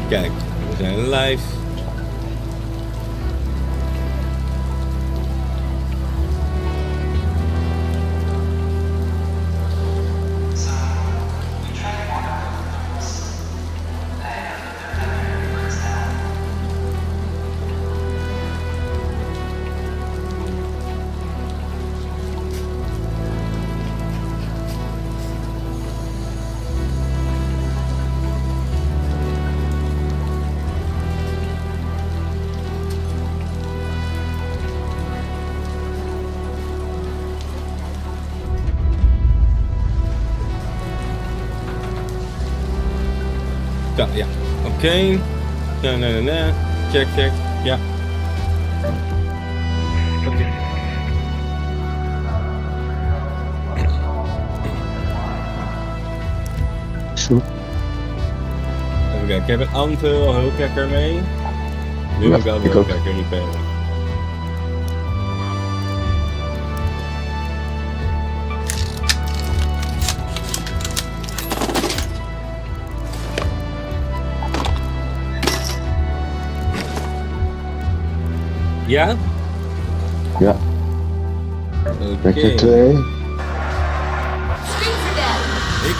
Kijk, we zijn live. Ja. Oké. Nee. Check. Ja. Zo. Even kijken, ik heb een aantal hulpwekker mee. Nu heb ik wel een hulpwekker niet bij. Ja? Ja. Oké. Wekker 2. Ik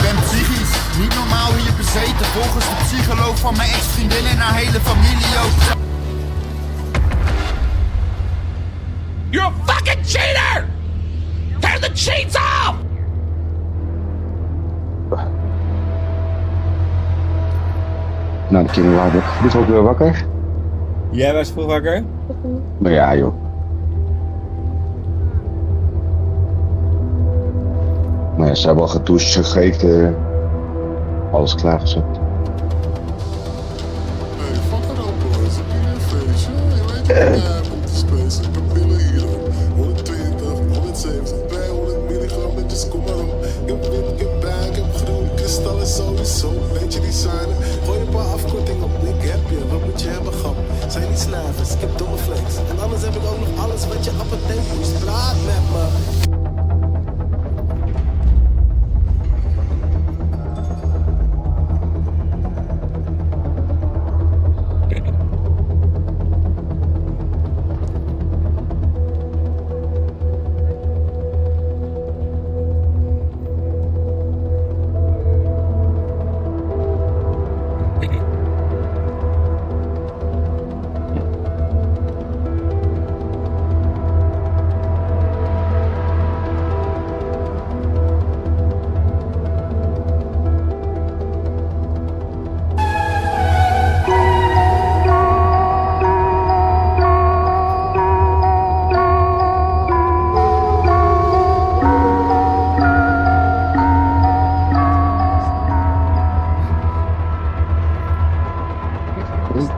ben psychisch, niet normaal hier bezeten. Volgens de psycholoog van mijn ex-vriendin en haar hele familie ook. You're a fucking cheater! Turn the cheats off! Nou, de kinderen waren vroeg ook weer wakker. Jij was vroeg wakker? Maar ja, joh. Maar ja, ze hebben al gedoucht, gegeten. Alles klaargezet. Hey, fuck it up, boys. Ik ben een feestje. Je weet wat ik om te spacen. Ik heb pillen hier. 120, 170 bij 100 milligram. Netjes, kom maar op. Ik heb wit, ik heb buik, ik heb groen. Kristallen sowieso. Beetje designer. Gooi een paar afkortingen op. Ik heb je. Wat moet je hebben, grap? Zijn die slavers? Ik heb domme flex. En anders heb ik ook nog alles wat je apotheek moest. Praat met me.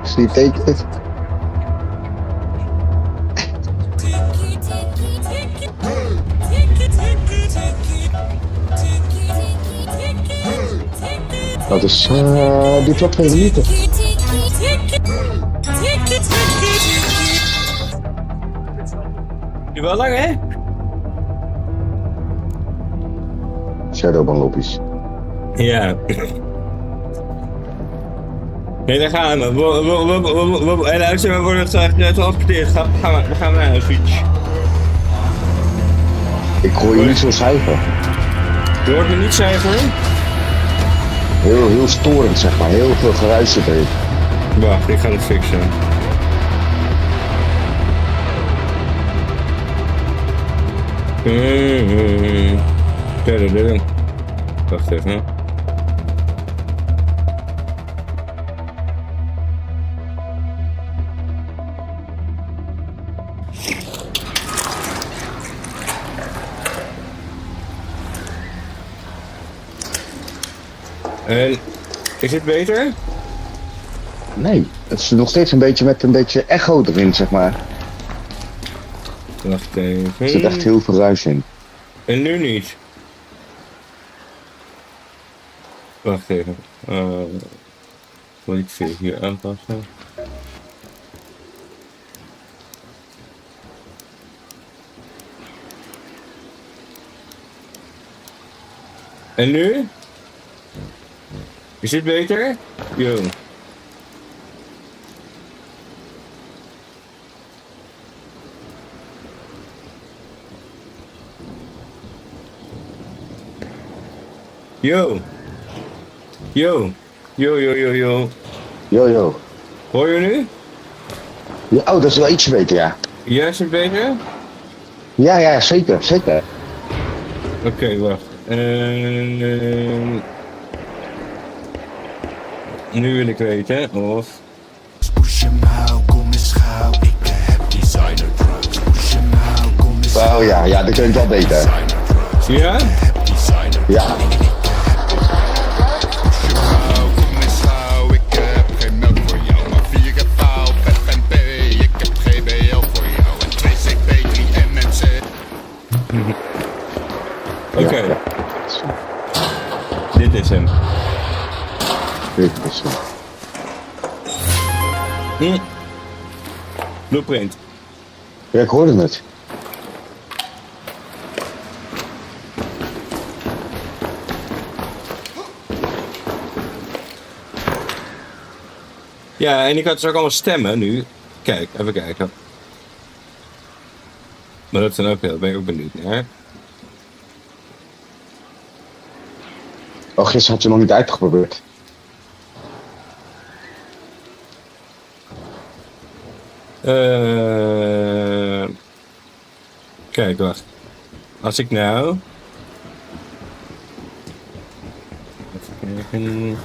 Zie je tekent? Dat is dit wat 2 minuten. Je wel lang, hè? Shadowban lobby's. Ja. Nee, daar gaan we. En luister, we worden getransporteerd. We gaan naar een fiets. Ik gooi je niet zo cijfer. Je hoort me niet zeggen? Heel storend, zeg maar. Heel veel geruis erin. Wacht, ik ga het fixen. Wacht even. En is het beter? Nee, het is nog steeds een beetje met een beetje echo erin, zeg maar. Wacht even. Er zit echt heel veel ruis in. En nu niet? Wacht even. Moet ik hier aanpassen? En nu? Is dit beter? Yo. Yo. Yo. Yo, yo, yo, yo. Yo, yo. Hoor je nu? Ja, oh, dat is wel ietsje beter, ja. Juist een beetje? Ja, ja, zeker, zeker. Oké, wacht. Nu wil ik weten of... Push hem hou, kom eens gauw. Ik heb designer drugs. Push hem hou, kom eens Oh ja, ja, dat klinkt wel beter. Ja? heb designer. Ja. Hou, kom eens gauw. Ik heb geen melk voor jou. Maar 4 pauw, FNP. Ik heb GBL voor jou. En 2CP, 3 MMC. Oké. Ja, ja. Dit is hem. Dit is hem. Blueprint. Ja, ik hoorde het. Ja, en ik had dus ook allemaal stemmen nu. Kijk, even kijken. Maar dat zijn ook heel, ben ik ook benieuwd naar. Oh, gisteren had je nog niet uitgeprobeerd. Kijk, wacht. Als ik nou... Even kijken...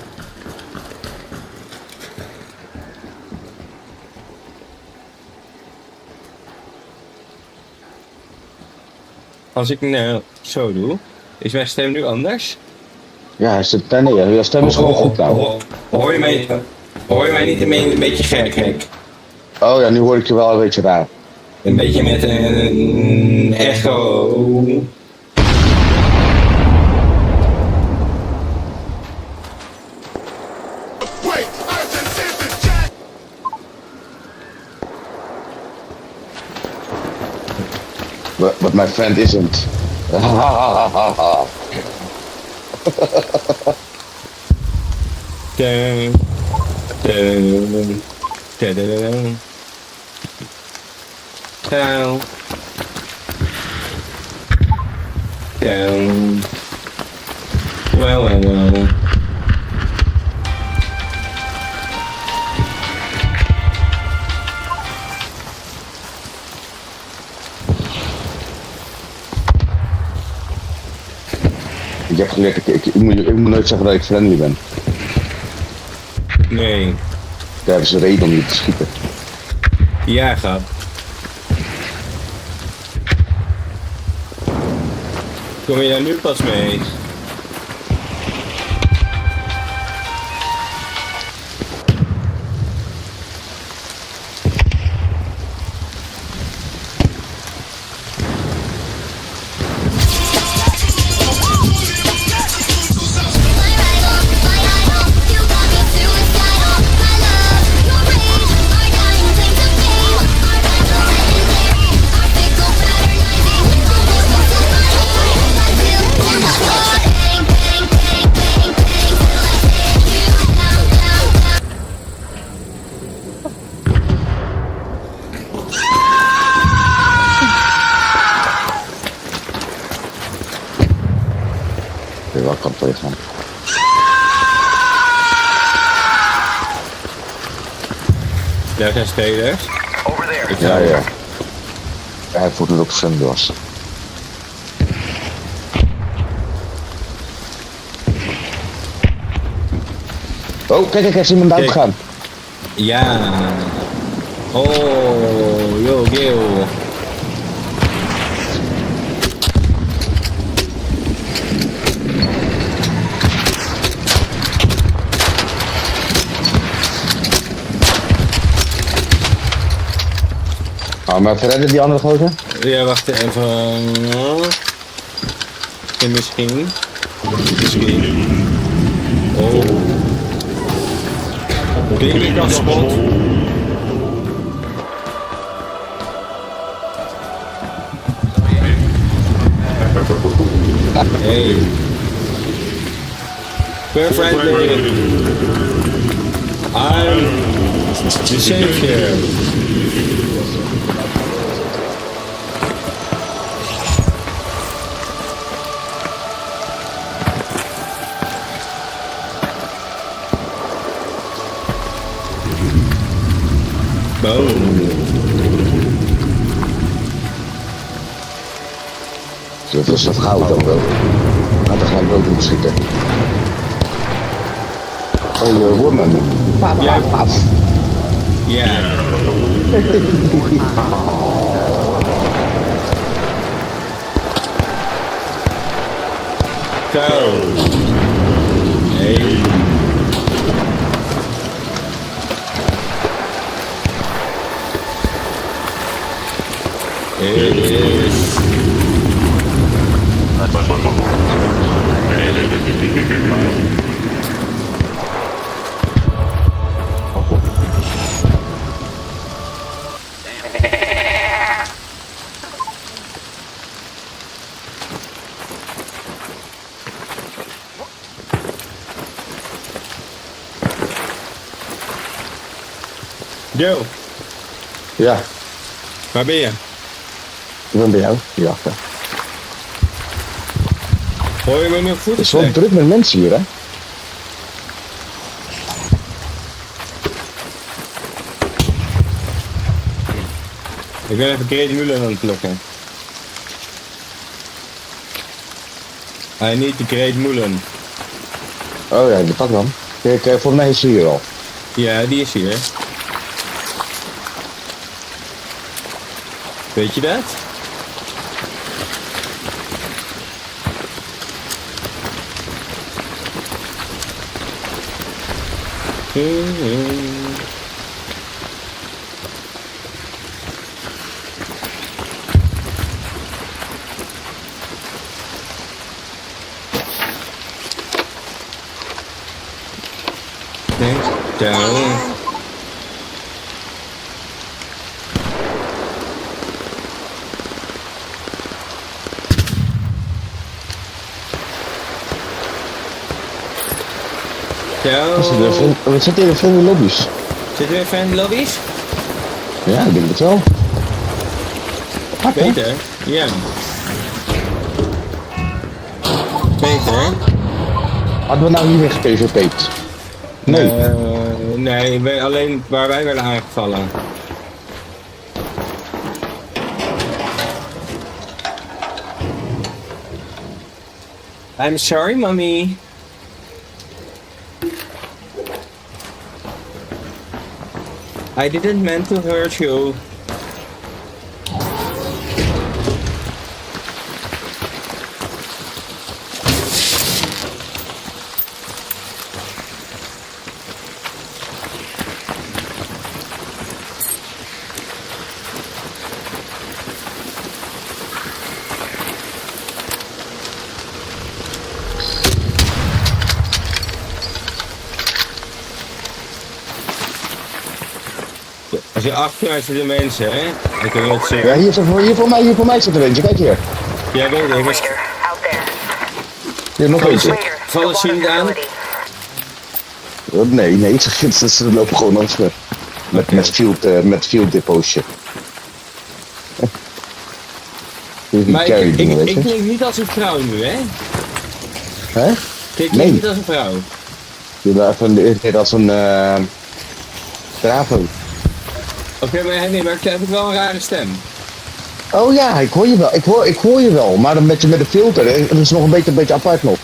Als ik nou zo doe, is mijn stem nu anders? Ja, nee, je stem is gewoon goed nou. Hoor je mij niet een beetje gek? Oh ja, nu hoor ik je wel een beetje raar. Een beetje met een echo. Wait, urgent citizen check. But my friend isn't. Dun, dun, dun, dun, down, down. Well. Ik heb geleerd, ik moet nooit zeggen dat ik friendly ben. Nee. Daar hebben ze reden om je te schieten. Ja, gaat. Kom je daar nu pas mee? Ik weet wel kant op gaan. Daar zijn spelers. Ja, ja. Hij voelt het ook friendly was. Oh, kijk, hij is iemand Kijk. uitgegaan. Ja. Oh, yo, Gil. Oh, maar redden die andere gozer? Ja, wacht even. En misschien. Oh. Baby kapspot. Hey. We're friendly. I'm the safe here. Oh. Dat is dat goud dan wel. Gaat er gelijk ook in schieten. Oh, woman. Ja. Ja. Zo. Nee. Is. Yo, Ja, waar ben je? ik ben bij jou. Hierachter. Hoor je me nu goed? Het is wel druk met mensen hier, hè? Ik ben even Great Mullen aan het plukken. I need the Great Mullen. Oh ja, die pak dan. Kijk, volgens mij is ze hier al. Ja, die is hier. Weet je dat? Thanks. Down. We zitten hier in veel lobby's. Zitten we even in de lobby's? Ja, ik denk het wel. Pak, hè? Beter? Ja. Beter? Hadden we nou niet meer gpvp'd? Nee. Nee, alleen waar wij werden aangevallen. I'm sorry, mommy. I didn't mean to hurt you. Als je achter mij zitten mensen, hè? Ik kan het Ja, zeggen. hier voor mij zit er eentje. Kijk hier. Ja, weet ik. Raider, out there. Hier nog eentje. Raider, Zal het zien aan? Nee, ze lopen gewoon langs me. Met field depootje. Maar carry ik dingen, weet je. klink niet als een vrouw nu, hè? Hè? Ik klink Nee. niet als een vrouw. Je bent even als een Bravo. Oké, maar nee, maar ik heb wel een rare stem. Oh ja, ik hoor je wel. Ik hoor je wel, maar dan met de filter. Dat is nog een beetje apart nog.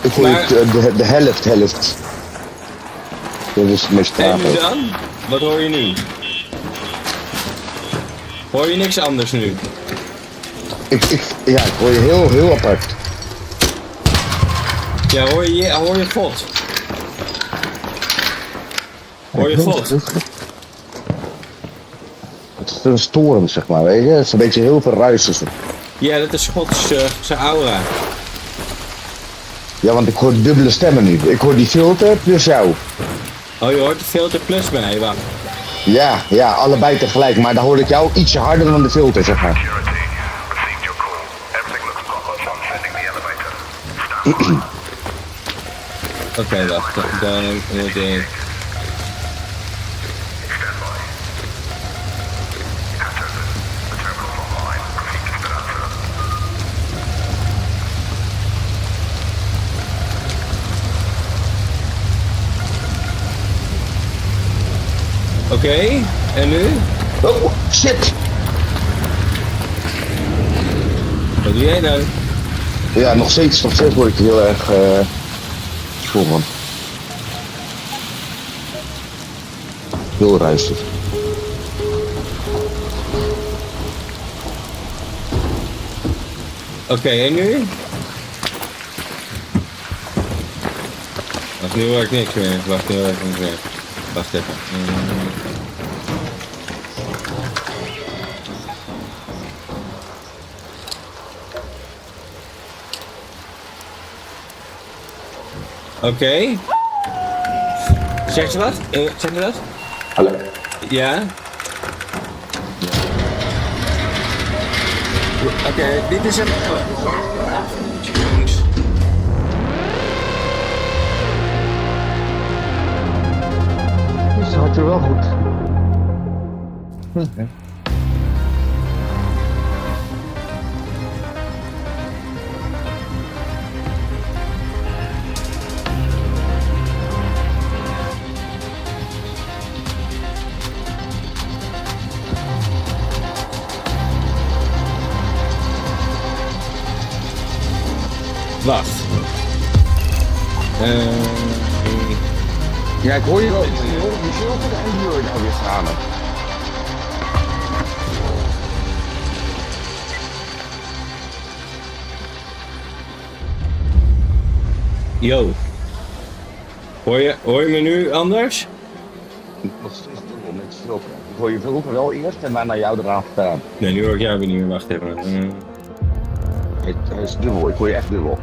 Ik hoor Maar- de helft. Dat is het meest En nu Bravo. dan? Wat hoor je nu? Hoor je niks anders nu? Ik hoor je heel apart. Ja, hoor je God? Hoor je God? Het is een storm, zeg maar, weet je. Het is een beetje heel veel ruis. Ja, dat is Gods zijn aura. Ja, want ik hoor dubbele stemmen nu. Ik hoor die filter plus jou. Oh, je hoort de filter plus mij, wacht. Ja, allebei tegelijk. Maar dan hoor ik jou ietsje harder dan de filter, zeg maar. Received your call. Everything looks proper. I'm sending the elevator. Stand by. Oké, wacht. Dan moet ik... Stand by. Patch open. The terminal's online. Proceed to Esperanza. Oké, en nu? Oh, shit! Wat doe jij dan? Ja, nog steeds word ik heel erg vol van. Heel ruistig. Oké, en nu? Wacht, nu hoor ik niks meer. Wacht, nu hoor ik niks meer. Wacht even. Oké. Zeg je wat? Zeg je dat? Hallo. Ja? Oké, dit is een... Jongens. Dat had je wel goed. Wacht. Ja, ik hoor je wel. Je hoort je zilver en die hoor je nou weer gaan. Yo. Hoor je me nu anders? Nog steeds dubbel met zilver. Ik hoor je vroeger wel eerst en daarna jou eraan staan. Nee, nu hoor ik jou weer niet meer. Wacht even. Hij is dubbel, ik hoor je echt dubbel.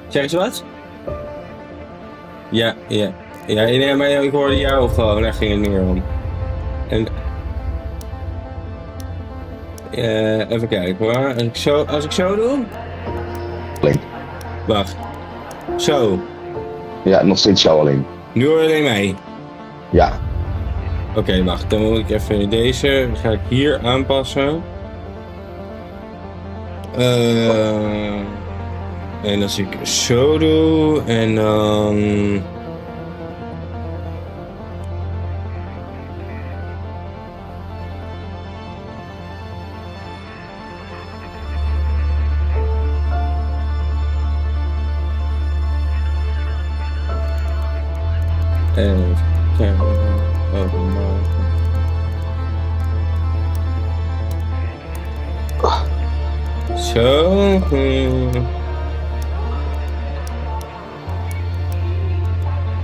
Zeg eens wat? Ja, ja. Ja, nee, maar ik hoorde jou gewoon, daar ging het meer om. En... even kijken hoor. Als ik zo doe? Alleen. Wacht. Zo. Ja, nog steeds jou alleen. Nu hoor je alleen mij. Ja. Oké, wacht. Dan moet ik even deze. Dan ga ik hier aanpassen. En als ik zo doe en dan...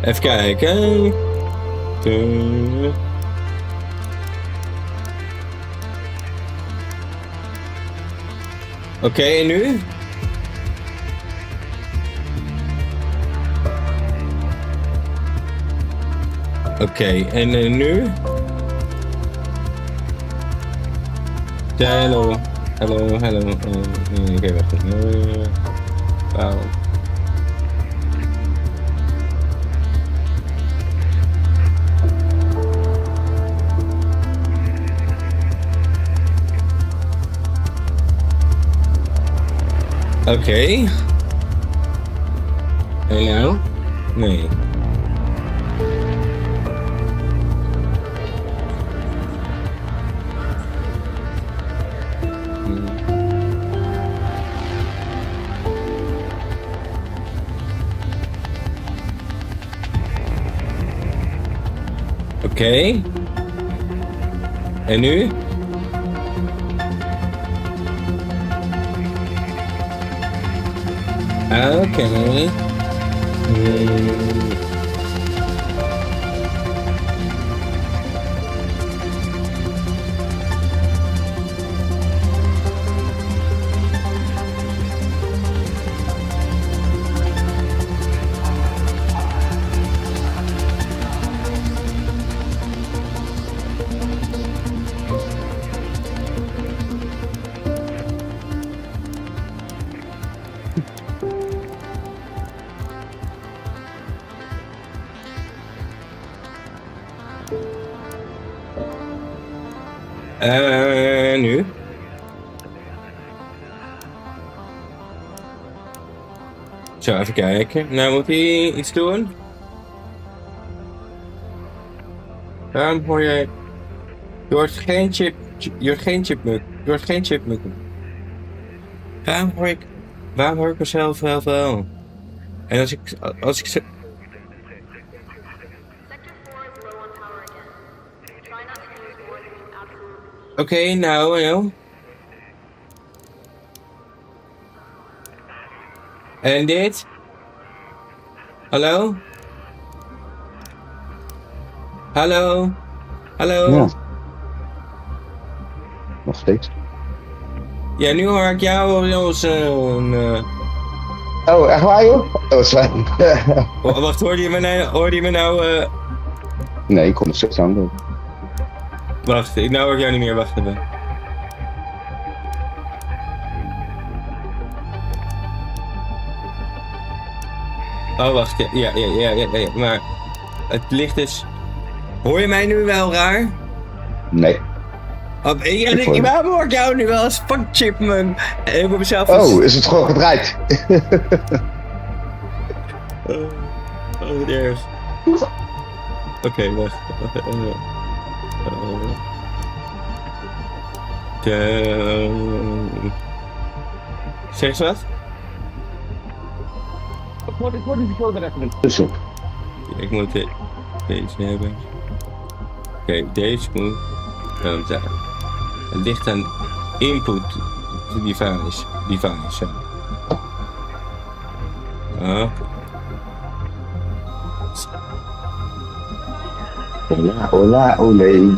Even kijken. Zo. Even kijken. Oké, en nu? Oké, en nu? Ja, hallo. Hallo. Oké, wacht even. Waarom? Oké. Hallo? Nee. Oké. En nu? Oké. Nu? Zo, even kijken. Nou moet hij iets doen. Waarom hoor jij... Je hoort geen chipmuk. Je hoort geen chipmuk. Waarom hoor ik mezelf wel? En als ik Sector 4 is low on power again. Try not to use more than you absolutely need. Oké, nou. En dit? Hallo? Hallo? Hallo? Ja. Nog steeds. Ja, nu hoor ik jou, Jolson. Oh, echt waar joh? Oh, dat is fijn. Wacht, hoorde je me nou? Nee, ik kon het steeds aan doen. Wacht, nou hoor ik jou niet meer, wacht even. Oh, wacht, ja, maar het licht is... Hoor je mij nu wel raar? Nee. Waarom hoor ik jou nu wel als fuck chipmunk? En ik heb mezelf... Oh, is het gewoon gedraaid? Oh, wat erg. Oké, wacht. Zeg eens wat? Ik word die foto er even tussen. Ik moet deze hebben. Oké, deze moet dan zijn. Het ligt aan input device. Ja. Oh. Hola, hola, olé.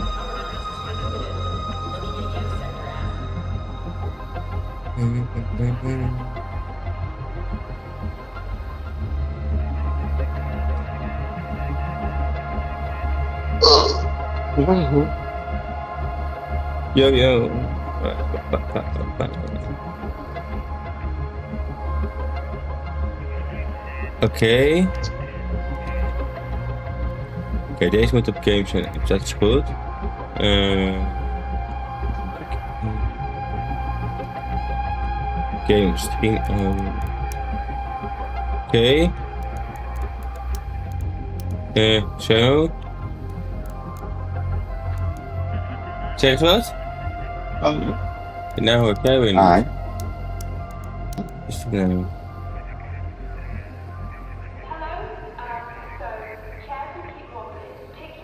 Yo. Oké, deze moet op games zijn. Dat is goed. Games stream. Oké. Zo. Zeg eens wat? Nou hoor ik jij weer niet. Ah, Is het nou?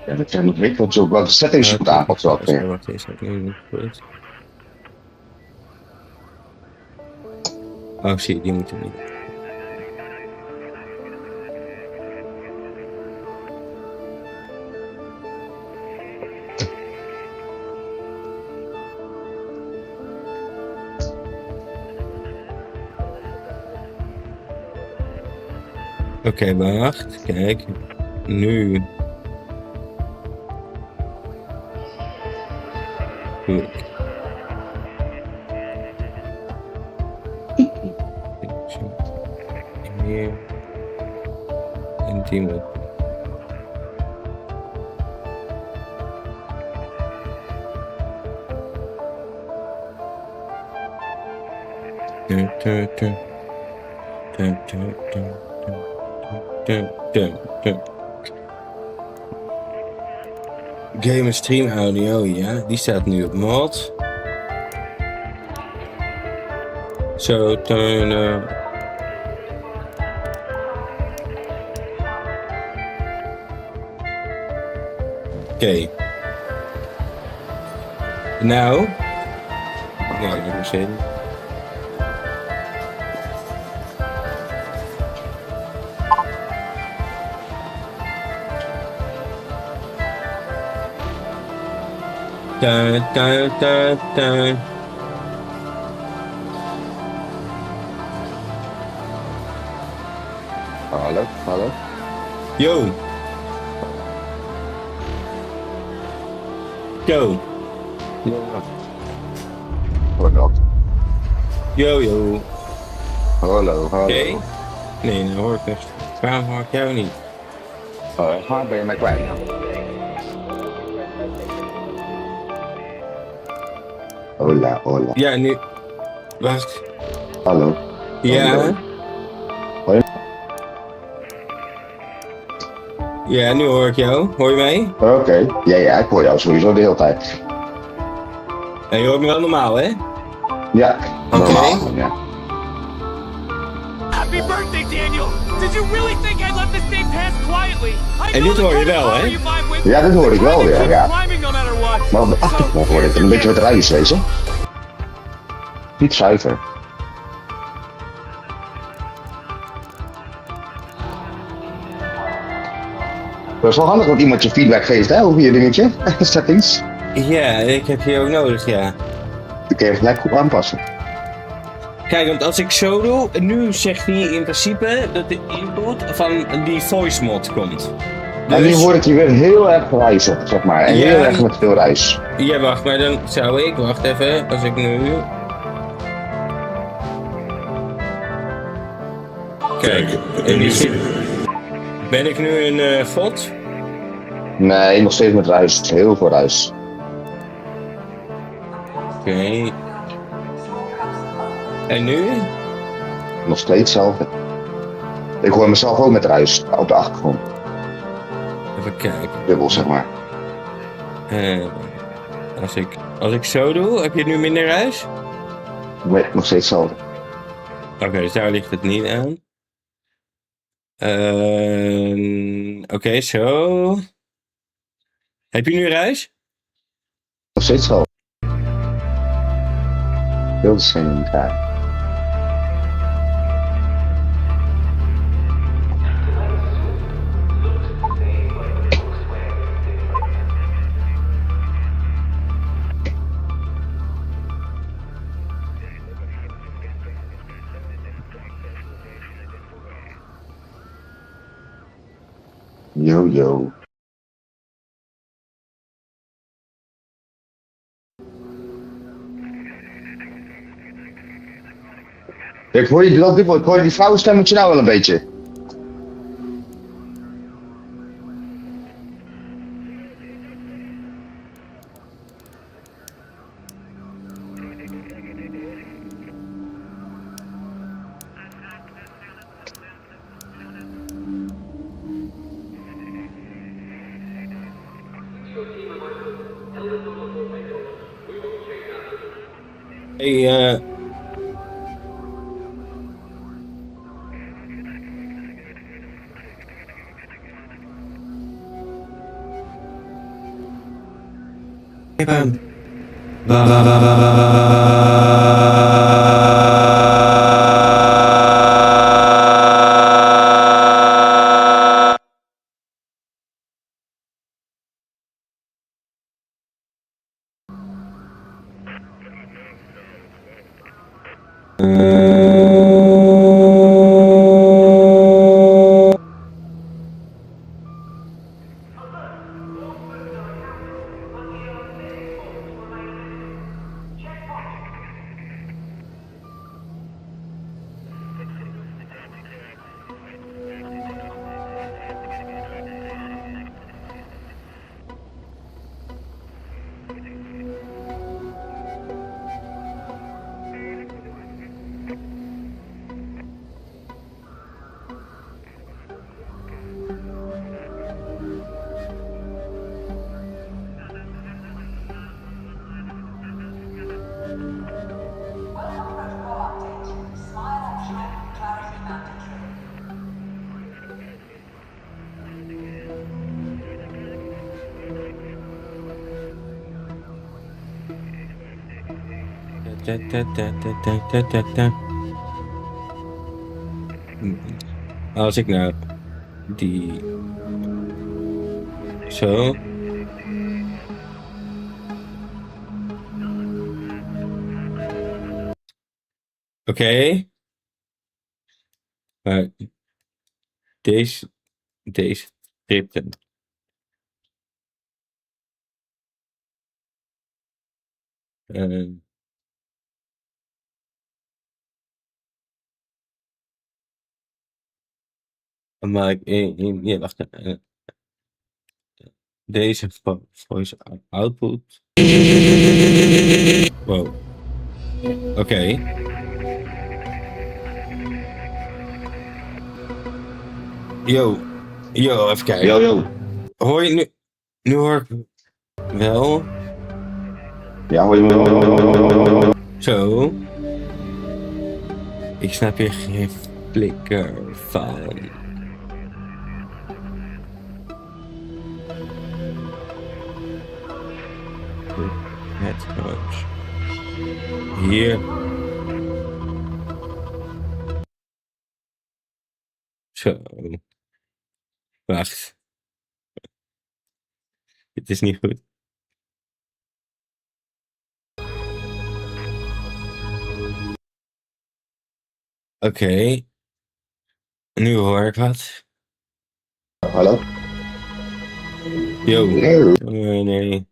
ja, dat zijn weet wat zo, welke settings je moet aanpassen. Wacht eens, ik nu niet goed. Oh, zie, die moeten niet. Oké, wacht. Kijk. Nu. Goed. Hier. En die moet. Game stream audio, ja, die staat nu op mod. Zo, turn. Oké. Nou. Ja, dat moet ik Dun. Hallo. Yo. Yo. Hallo. Yo. Hallo. Oké. Nee, nou hoor ik echt. Waarom hoor ik jou niet? Waar ben je mij kwijt? Hola. Ja, nu. Wacht. Hallo. Ja. Hoi. Ja, nu hoor ik jou. Hoor je mij? Oké. Ja, ik hoor jou sowieso de hele tijd. Ja, je hoort me wel normaal, hè? Ja, Oké. normaal. Ja. Happy birthday, Daniel! Did you really think I'd let this day pass quietly? I En know dit the hoor je kind of wel, car hè? you vibe with. Ja, dit hoor ik wel, ja, ja. Climbing no matter what. Maar op de achtergrond hoor ik het een beetje wat ruis, weet je? Niet zuiver. Dat is wel handig dat iemand je feedback geeft, hè, over je dingetje. Settings. Ja, ik heb je ook nodig, ja. Die kun je gelijk goed aanpassen. Kijk, want als ik zo doe, nu zegt hij in principe dat de input van die voice mod komt. En nu hoor ik je weer heel erg ruisig, zeg maar. En Ja. heel erg met veel ruis. Ja, wacht, maar dan zou ik, wacht even, als ik nu... Kijk, en die zit... Ben ik nu een VOD? Nee, nog steeds met ruis. Heel veel ruis. Oké. En nu? Nog steeds hetzelfde. Ik hoor mezelf ook met ruis op de achtergrond. Even kijken. Dubbel, zeg maar. Als ik zo doe, heb je nu minder ruis? Nee, nog steeds hetzelfde. Oké, dus daar ligt het niet aan. Oké, zo. Heb je nu ruis? Nog steeds hetzelfde. Heel de same guy. Yo, yo. Ik hoor je dat dubbel, ik hoor die vrouwenstemmetje nou wel een beetje. Hey, Als ik nou die zo. Oké. Maar deze scripten. Maar ja, wacht. Deze voice output. Wow. Oké. Yo. Yo, even kijken. Yo. Hoor je nu? Nu hoor ik wel. Ja, hoor je me? Zo. Ik snap hier geen flikker van. Het huis. Hier. Zo. Wacht. Het is niet goed. Oké. Nu hoor ik wat. Hallo? Yo. Yo. Nee.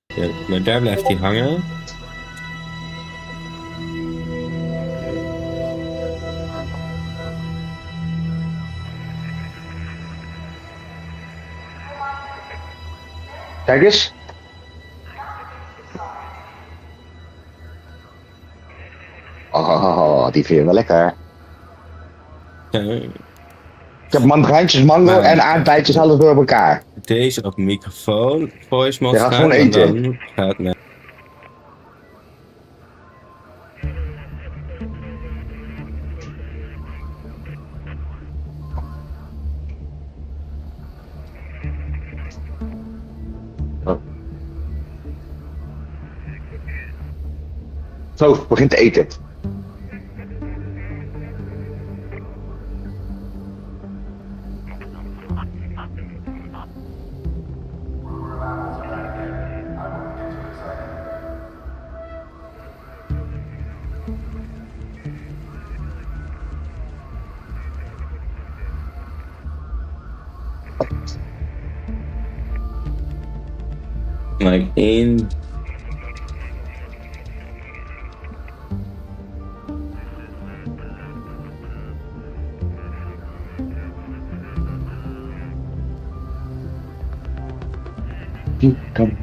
Ja, maar daar blijft hij hangen. Kijk eens. Oh, die vind je wel lekker. Ja, Ik heb mandarijntjes, mango en aardbeidjes alles door elkaar. deze op microfoon. Voice mod Je gaat gaan gewoon en eten. dan gaat naar. Zo, begint te eten. Like in. Kom.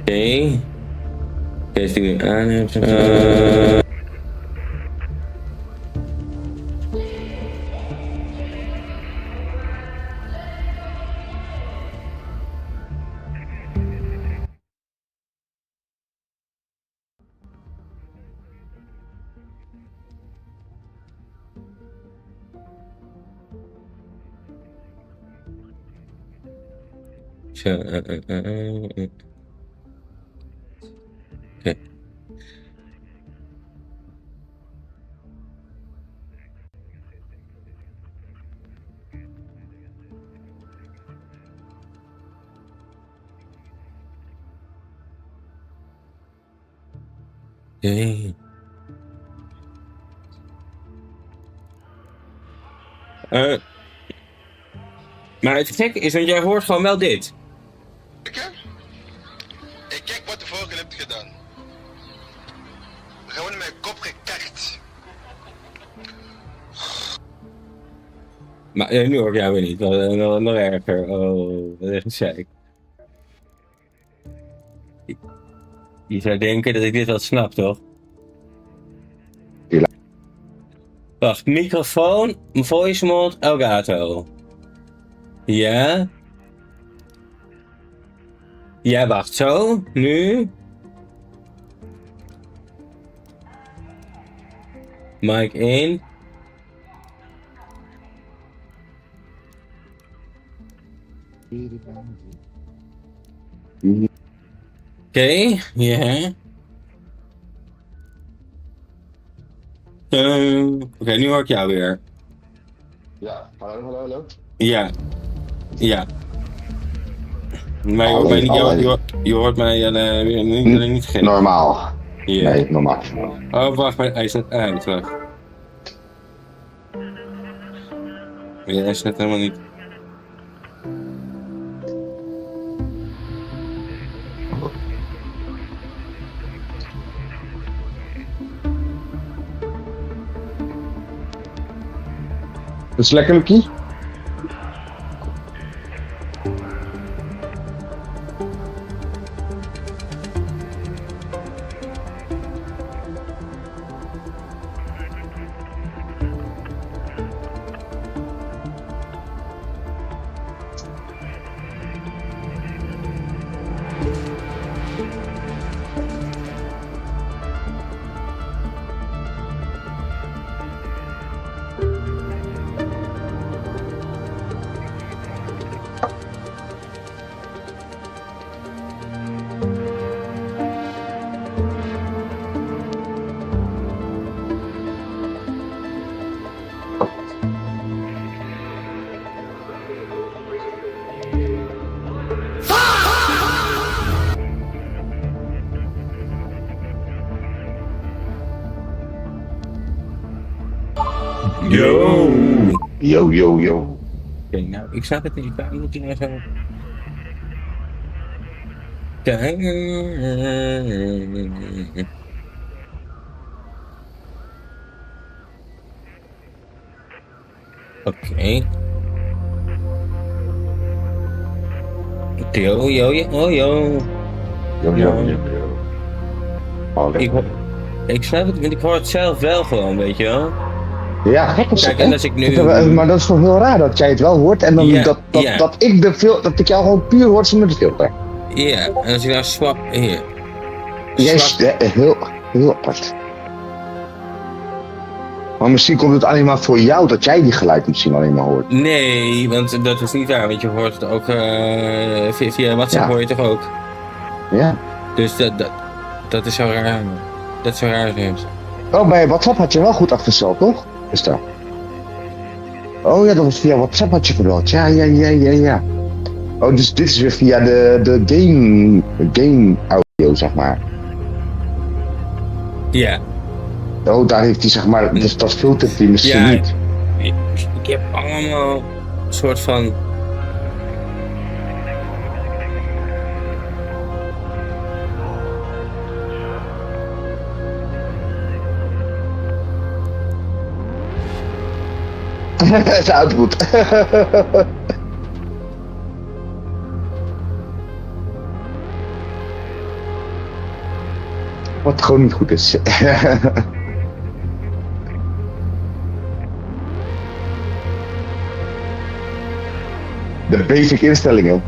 Oké. Deze die ik aan heb. Zo, Oké. Oké. Maar het gekke is, want jij hoort gewoon wel dit. Ik kijk wat de vorige hebt gedaan. Gewoon in mijn kop gekakt. Maar nu hoor ik jou weer niet. Nog erger. Oh, dat is echt een zeik. Je zou denken dat ik dit wel snap, toch? Tuurlijk. Wacht, microfoon, voice mod, Elgato. Ja. Ja, wacht, zo. Nu. Mic in. Oké, ja. Oké, nu hoor ik jou weer. Ja, hallo. Ja. Ja. Maar je Hallo, hoort mij niet, hallo. je hoort mij weer niet gek. Normaal. Ja. Nee, normaal. Oh, wacht, maar hij is net uit, wacht. Ja, hij is net helemaal niet. Dat is lekker, Lucie. Yo! Yo, yo, yo. Oké, nou, ik snap het niet. Waar moet je nou zo... Kijk. Oké. Yo, yo, yo, yo. Yo, yo, yo, yo. Oh, Ik snap het, want ik hoor het zelf wel gewoon, weet je wel. Ja, gek is Kijk, het, en hè? als ik nu... Maar dat is toch heel raar dat jij het wel hoort en dan Ja, dat ja. dat ik jou gewoon puur hoort zonder de filter. Ja, en als ik nou swap... Hier. Jij Swap- is heel apart. Maar misschien komt het alleen maar voor jou dat jij die geluid misschien alleen maar hoort. Nee, want dat is niet waar, want je hoort het ook via WhatsApp Ja. hoor je toch ook. Ja. Dus dat is zo raar. Dat is zo raar soms. Oh, bij WhatsApp had je wel goed afgesteld, toch? Is dat? Oh ja, dat was via WhatsApp had je gebeld. Ja. Oh, dus dit is weer via de game audio, zeg maar. Ja. Oh, daar heeft hij zeg maar, dus dat filtert hij misschien Ja. niet. Ik heb allemaal een soort van... Het is output. Wat gewoon niet goed is. De basic instellingen.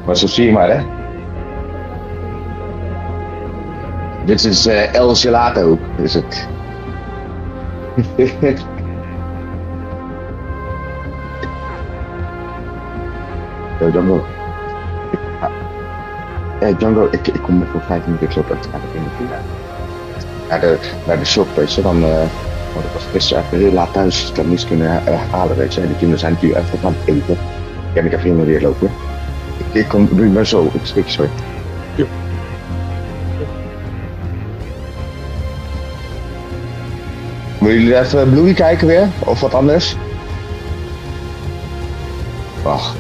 Maar zo zie je maar, hè. Dit is El Gelato, is het. Yo, Django. Django, ik kom er voor 5 minuten zo uit naar de shop, weet je. Dan, want ik was gisteren even heel laat thuis, dus ik heb niets kunnen halen, weet je. En de kinderen zijn natuurlijk even aan het eten. En ik heb helemaal weer lopen. Ik kom nu maar zo, ik spreek zo. Willen jullie even Bluey kijken weer? Of wat anders? Wacht.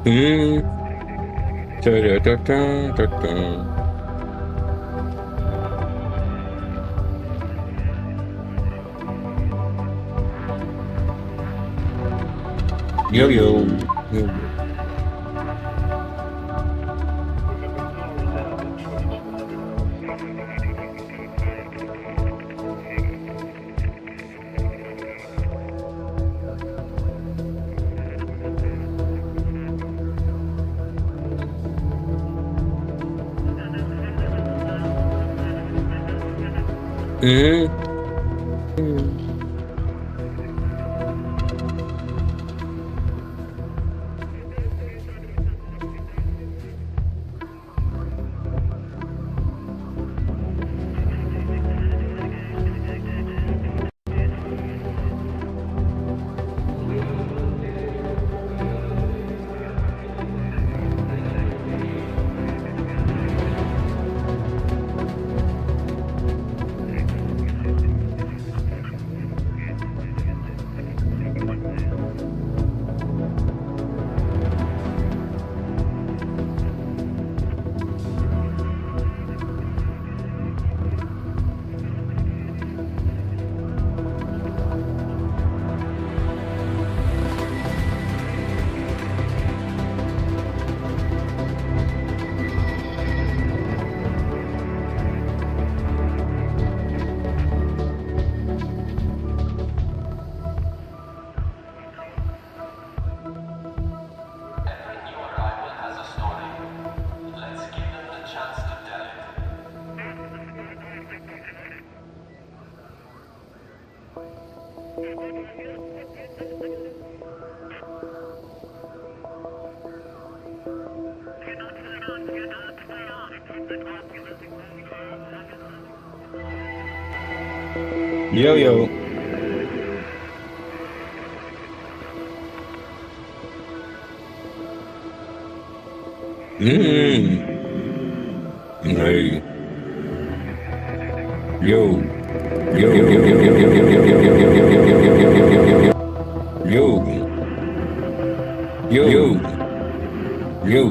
Hmm. Da-da-da-da-da-da. Yo yo. Yo. Hmm. Yo yo. Hey. Yo. Yo yo yo yo yo yo yo yo yo yo yo yo yo yo.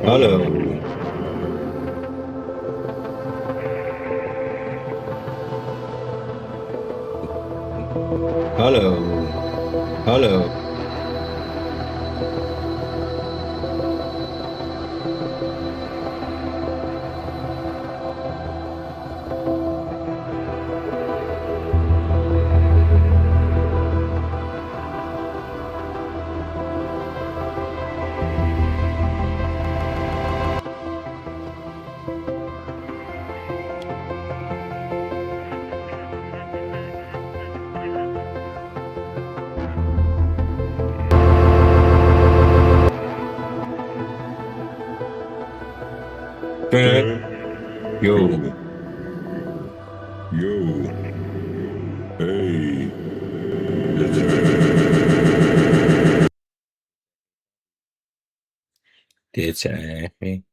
Hallo. Hallo. Hallo. Yo. Yo. Hey. Dit zijn me.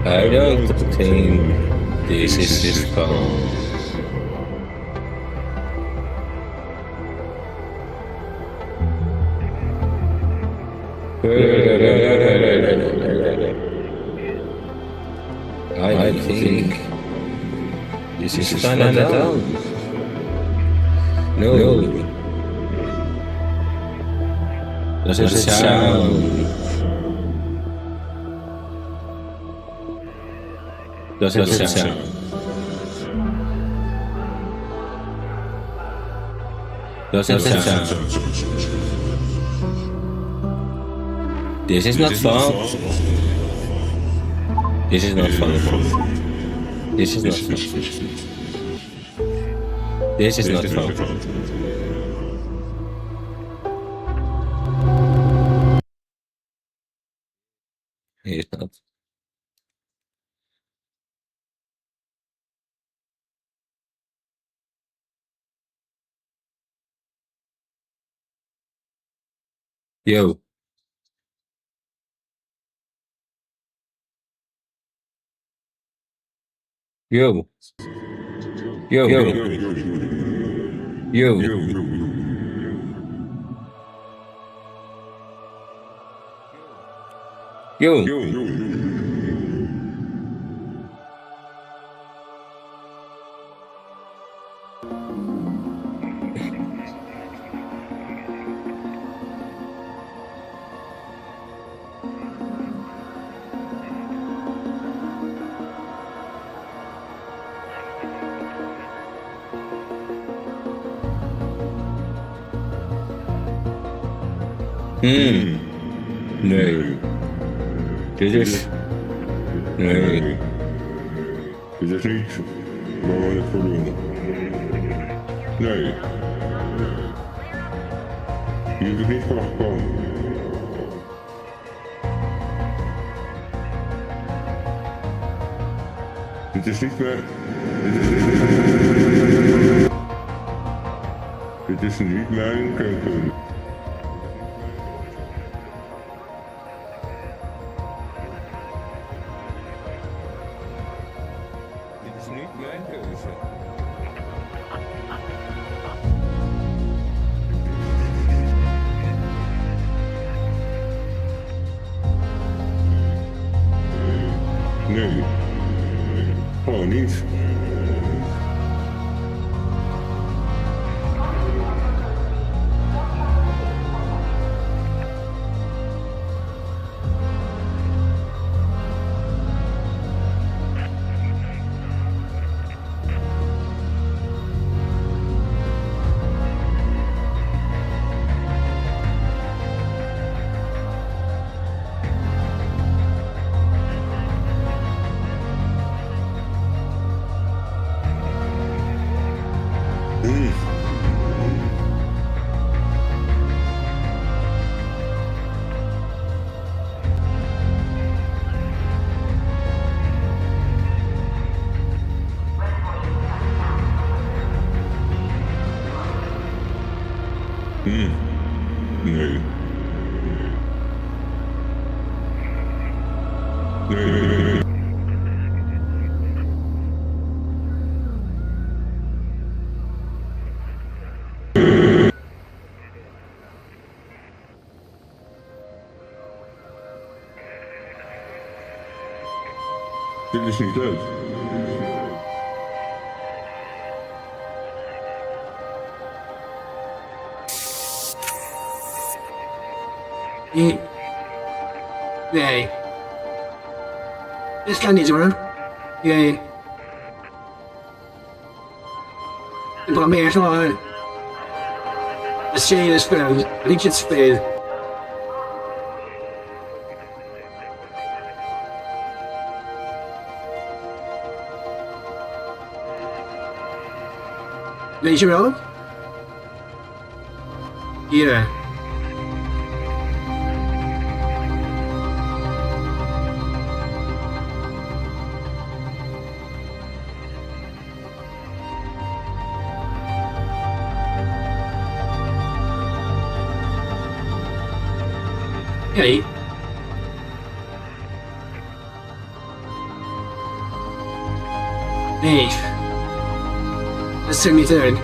I don't think this is fun. I think this is fun down. No. Does it sound? Does it sound? Does it sound? This is not fun. This is not fun. This is not fun. This is not fun. Yo. Yo. Yo. Yo. Yo. Yo. Nee. Dit is... Nee. Dit is niet waar we het voor doen. Nee. Je hoeft het niet vanaf komen. Dit is niet meer... Dit is niet mijn keuken. Dit is niet mijn keuze. Nee. Gewoon niet. Nee. Nee. Dit is niet leuk. Nee. Dit kan niet hoor. Nee. Ik probeer gewoon een serie spelen, liedje te spelen. Weet je wel? Hier. Nee. Nee. Dat is er niet uit.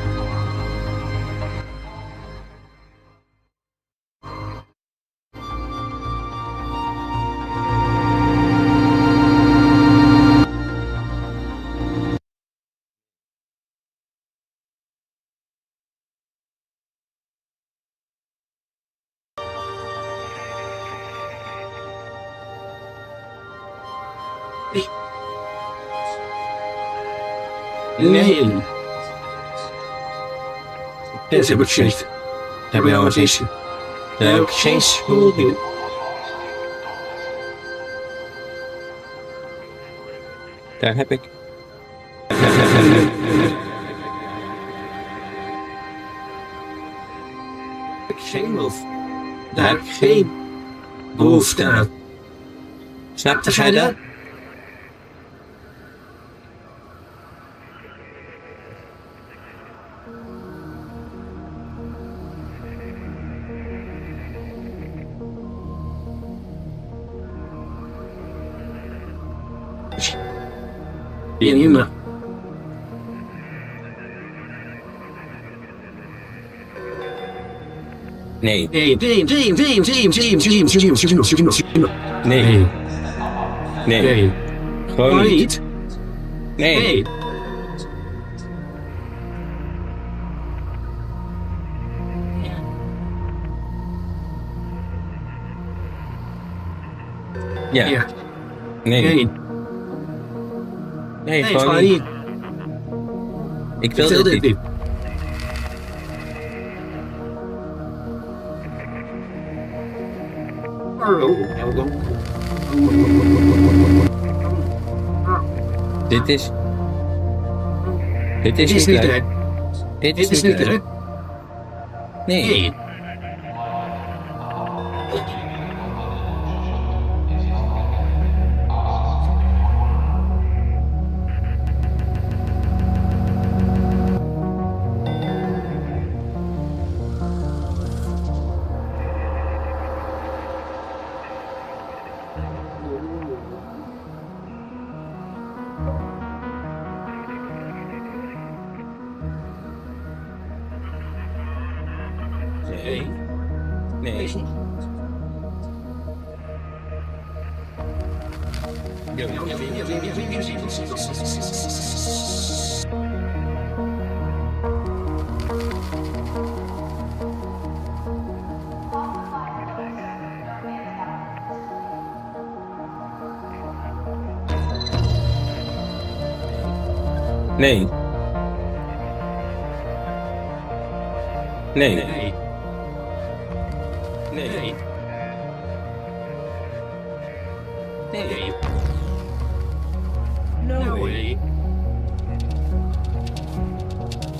Nee. Dat heb ik gezegd. Dat heb ik al gezegd. Dat heb ik geen schuld in. Daar heb ik. Geen behoefte. Daar heb ik geen behoefte aan. Snapte jij dat? Prima. Nee. Nee. Nee. Nee. Nee. Gewoon niet. Niet. Nee. Nee. Ja. Ja. Nee. Nee. Nee, Nee, gewoon gewoon niet. niet. Ik Ik wil wil dit dit niet. niet. Dit is... Dit Dit is is niet niet leuk. leuk. Dit Dit is niet leuk. Nee. Nee. Nee. Nee. Nee. Nee. Nee. Nee. Nee. No way.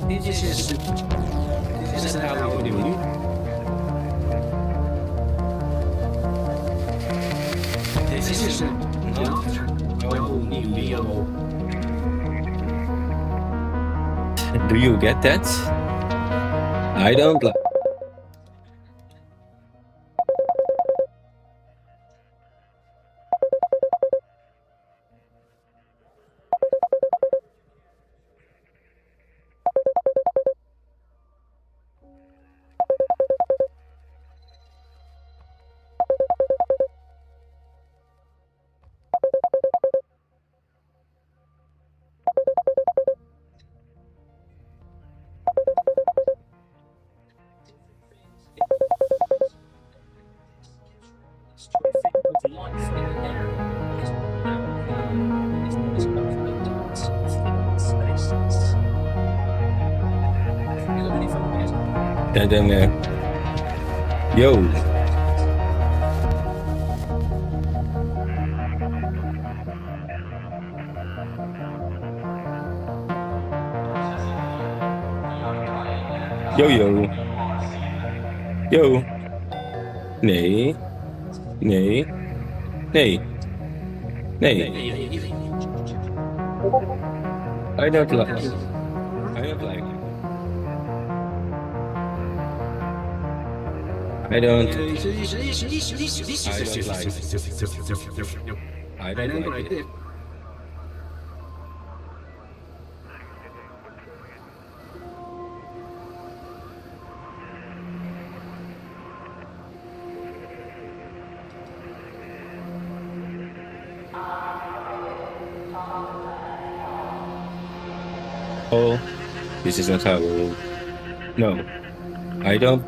Dit is how we do it. This is not well new. Do you get that? I don't like. En dan, yo. Yo, yo. Yo. Nee. Nee. Nee. Nee. I don't like it. I don't like it. I don't like it. Oh, this is not how. No, I don't.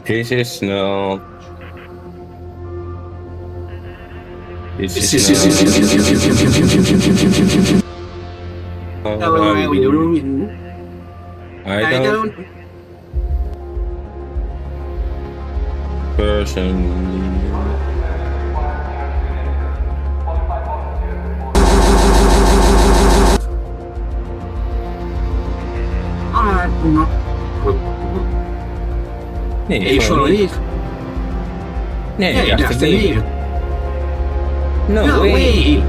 This is no. This is not. How we do it. I don't. Person. Nee, Nee, gewoon gewoon niet. niet. Nee, Nee, dacht ik niet. niet. No No way. way.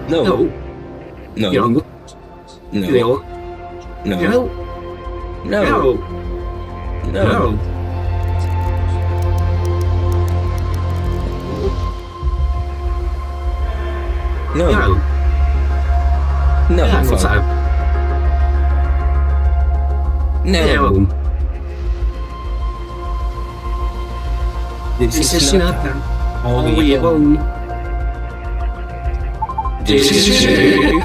No. No. No. No. No. No. No. No. No. No. No. No. No. No. Ja, Van- wat zou... No. No. This This is is not not all all we we own. own. This is you.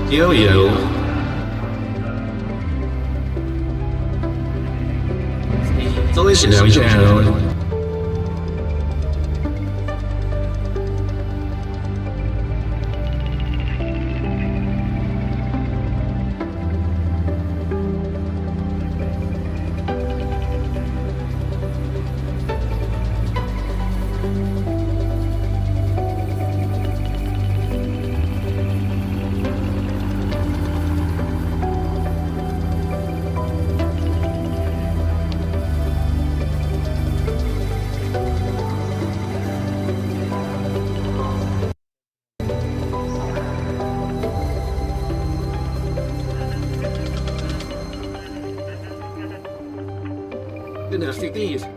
Yo-yo. Delicious, yo. Good alsjeblieft.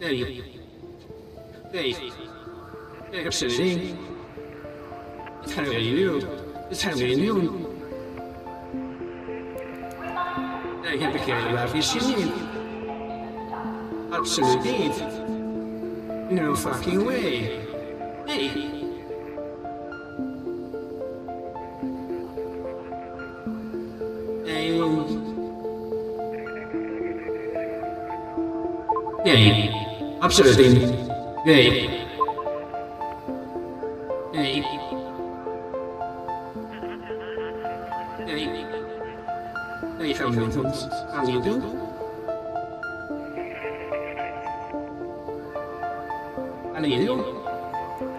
Nee. Nee. Ik heb zin in. Het gaan we niet doen. Het gaan we niet doen. Nee, ik heb er geen zin in. Absoluut niet. No fucking way. Nee. Nee, nee. Absoluut niet. Nee. Nee. Nee. Nee, gaan we niet doen. Gaan we niet doen. Gaan we niet doen.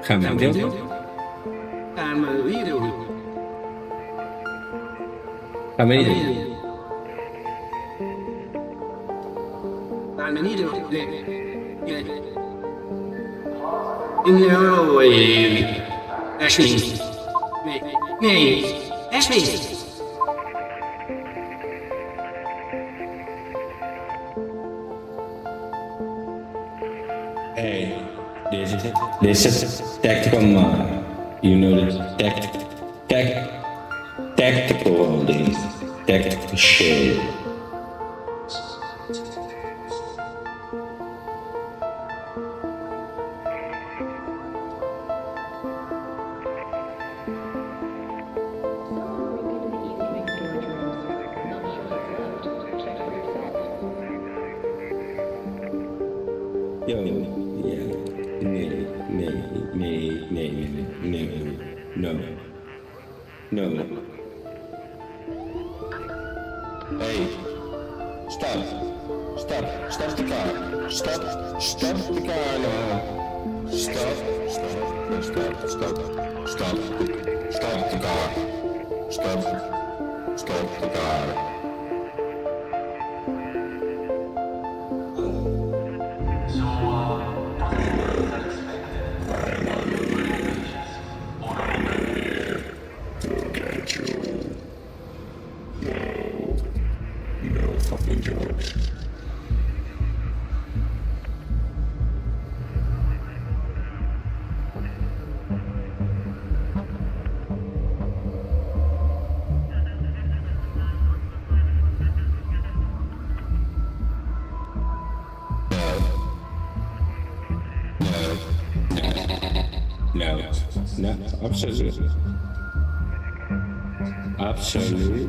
Gaan we niet doen. Gaan we niet doen. Gaan we niet doen. Gaan we niet doen. Nee. No way. Echt niet. Nee. Nee. Echt niet. Hey, this is tactical mind. You know the tactical things, tactical shit. Yo, yeah, no. Hey, stop the car. Stop the car now. Stop the car. Stop the car. No fucking jokes. No, absolutely. Absolutely.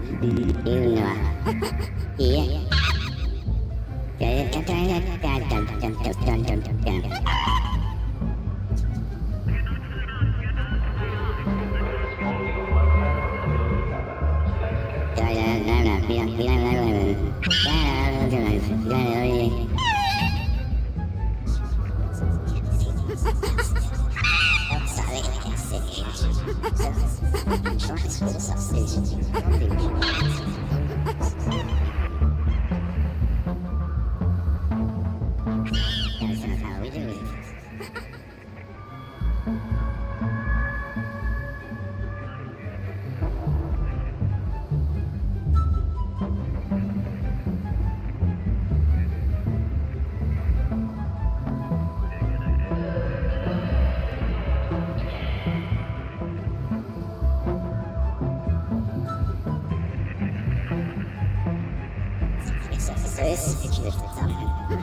ist okay.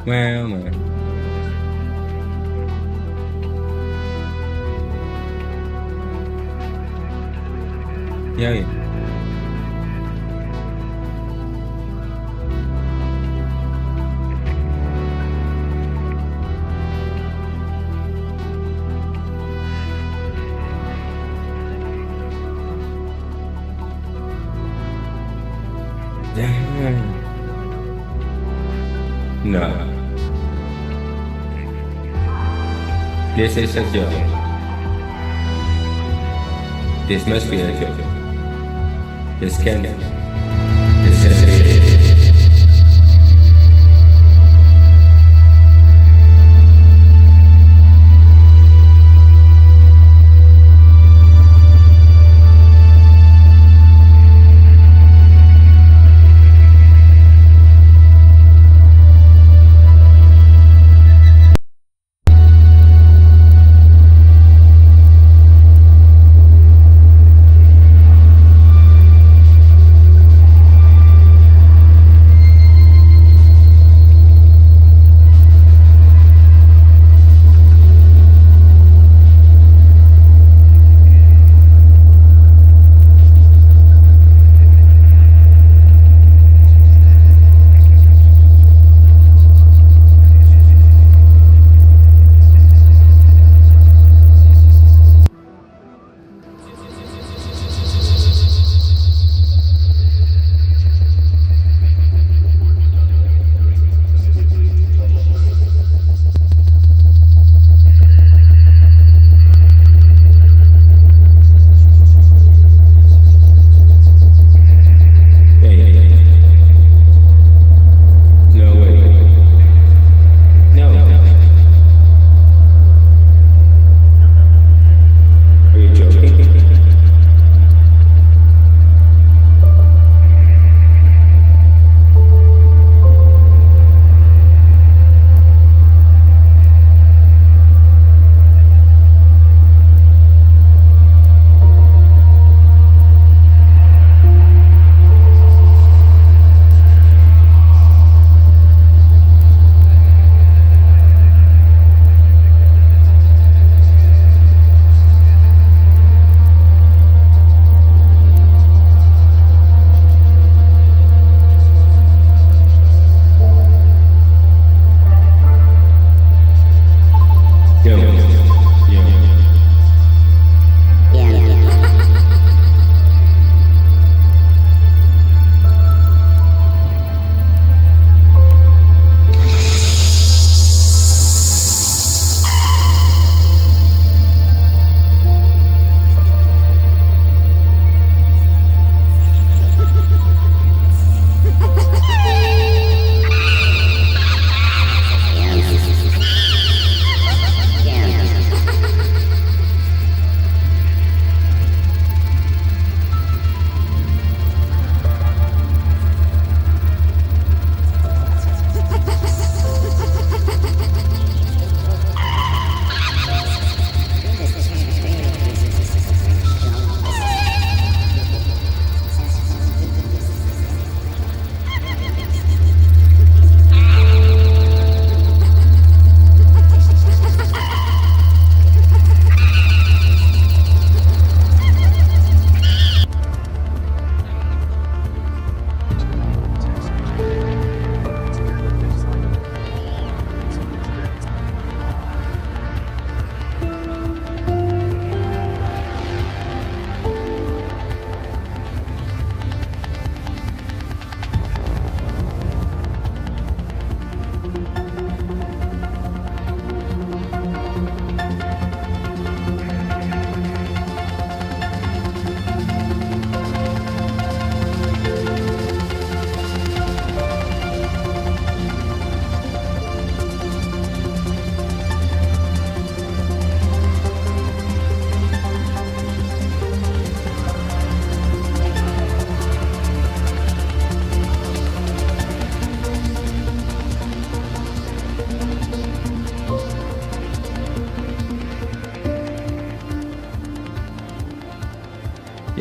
Well. Yeah. No. This is a joke. This must be a joke. This can't. This is it.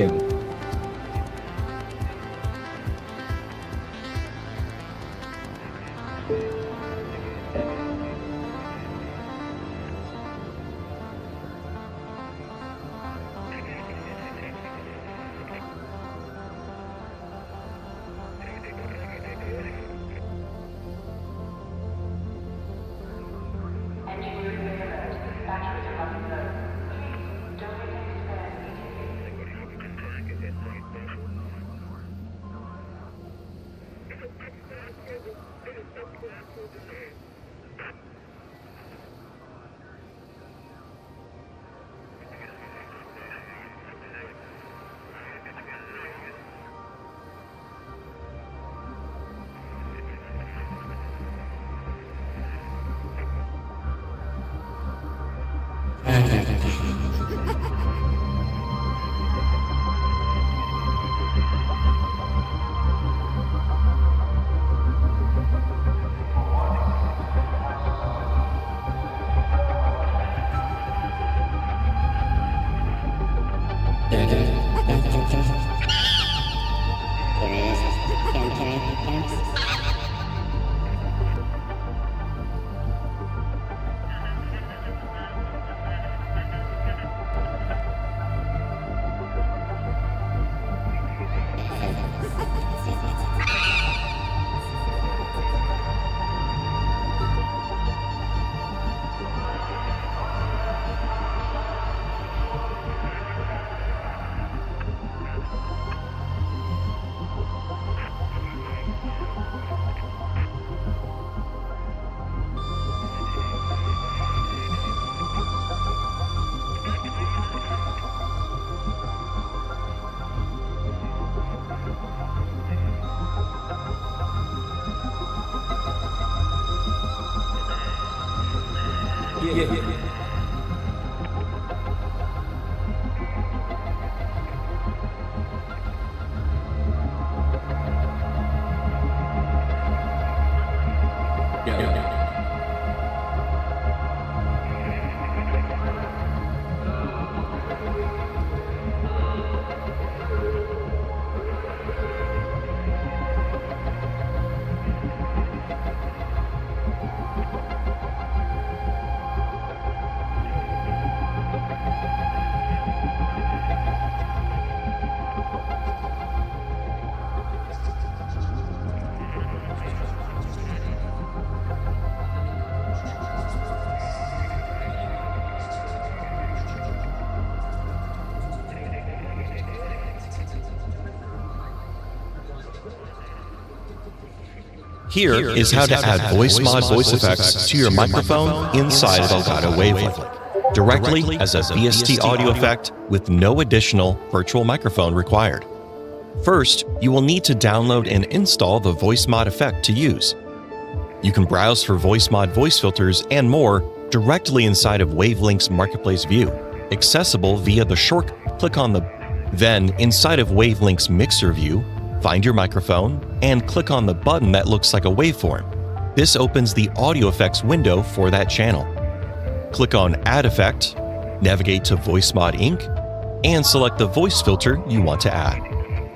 in. Here is how to add VoiceMod voice effects to your microphone inside of Elgato Wavelink, directly as a VST audio effect with no additional virtual microphone required. First, you will need to download and install the VoiceMod effect to use. You can browse for VoiceMod voice filters and more directly inside of Wavelink's Marketplace view, accessible via the shortcut. Click on the Then, inside of Wavelink's Mixer view, find your microphone and click on the button that looks like a waveform. This opens the audio effects window for that channel. Click on Add Effect, navigate to VoiceMod Inc., and select the voice filter you want to add.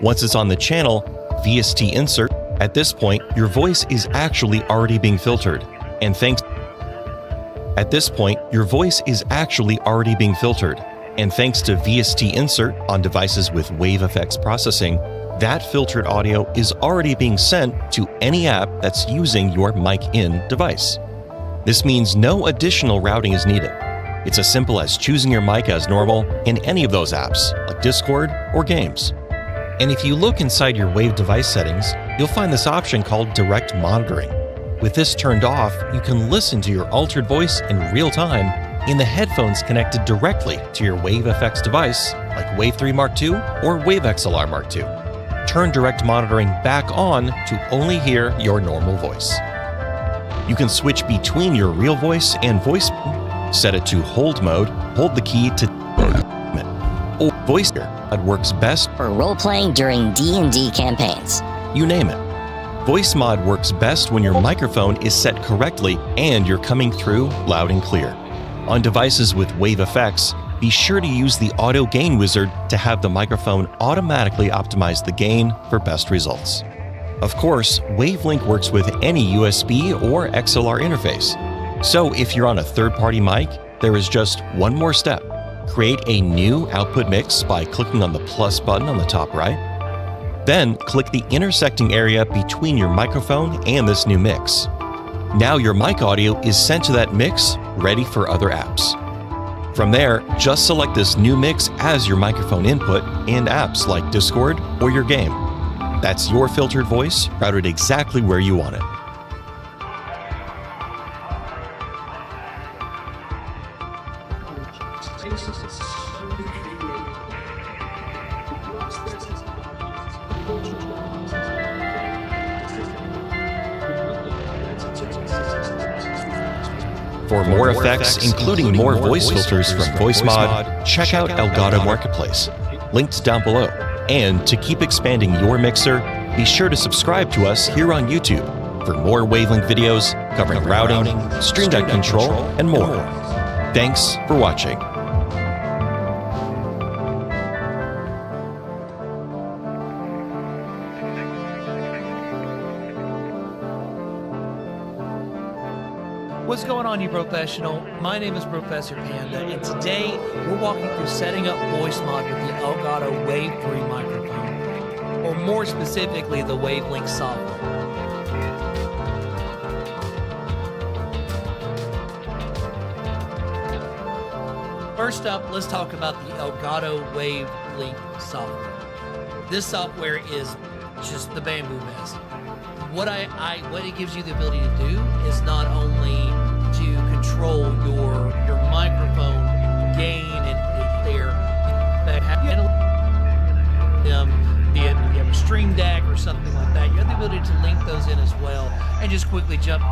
Once it's on the channel, VST Insert. At this point, your voice is actually already being filtered, and thanks to VST Insert on devices with Wave Effects processing, that filtered audio is already being sent to any app that's using your mic-in device. This means no additional routing is needed. It's as simple as choosing your mic as normal in any of those apps, like Discord or games. And if you look inside your Wave device settings, you'll find this option called Direct Monitoring. With this turned off, you can listen to your altered voice in real time in the headphones connected directly to your Wave FX device, like Wave 3 Mark II or Wave XLR Mark II. Turn Direct Monitoring back on to only hear your normal voice. You can switch between your real voice and voice, set it to hold mode, hold the key to or voice that works best for role-playing during D&D campaigns. You name it. VoiceMod works best when your microphone is set correctly and you're coming through loud and clear. On devices with Wave Effects, be sure to use the Audio Gain Wizard to have the microphone automatically optimize the gain for best results. Of course, Wavelink works with any USB or XLR interface. So if you're on a third-party mic, there is just one more step. Create a new output mix by clicking on the plus button on the top right. Then click the intersecting area between your microphone and this new mix. Now your mic audio is sent to that mix, ready for other apps. From there, just select this new mix as your microphone input in apps like Discord or your game. That's your filtered voice routed exactly where you want it. For more effects, including more voice filters from VoiceMod, check out Elgato Marketplace, linked down below. And to keep expanding your mixer, be sure to subscribe to us here on YouTube for more Wavelink videos covering routing, Stream Deck control, and more. Thanks for watching. What's going on, you professional? My name is Professor Panda, and today we're walking through setting up VoiceMod with the Elgato Wave 3 microphone, or more specifically, the Wavelink software. First up, let's talk about the Elgato Wavelink software. This software is just the bamboo mess. What it gives you the ability to do is not only to control your microphone gain and clear, but you have a Stream Deck or something like that, you have the ability to link those in as well and just quickly jump.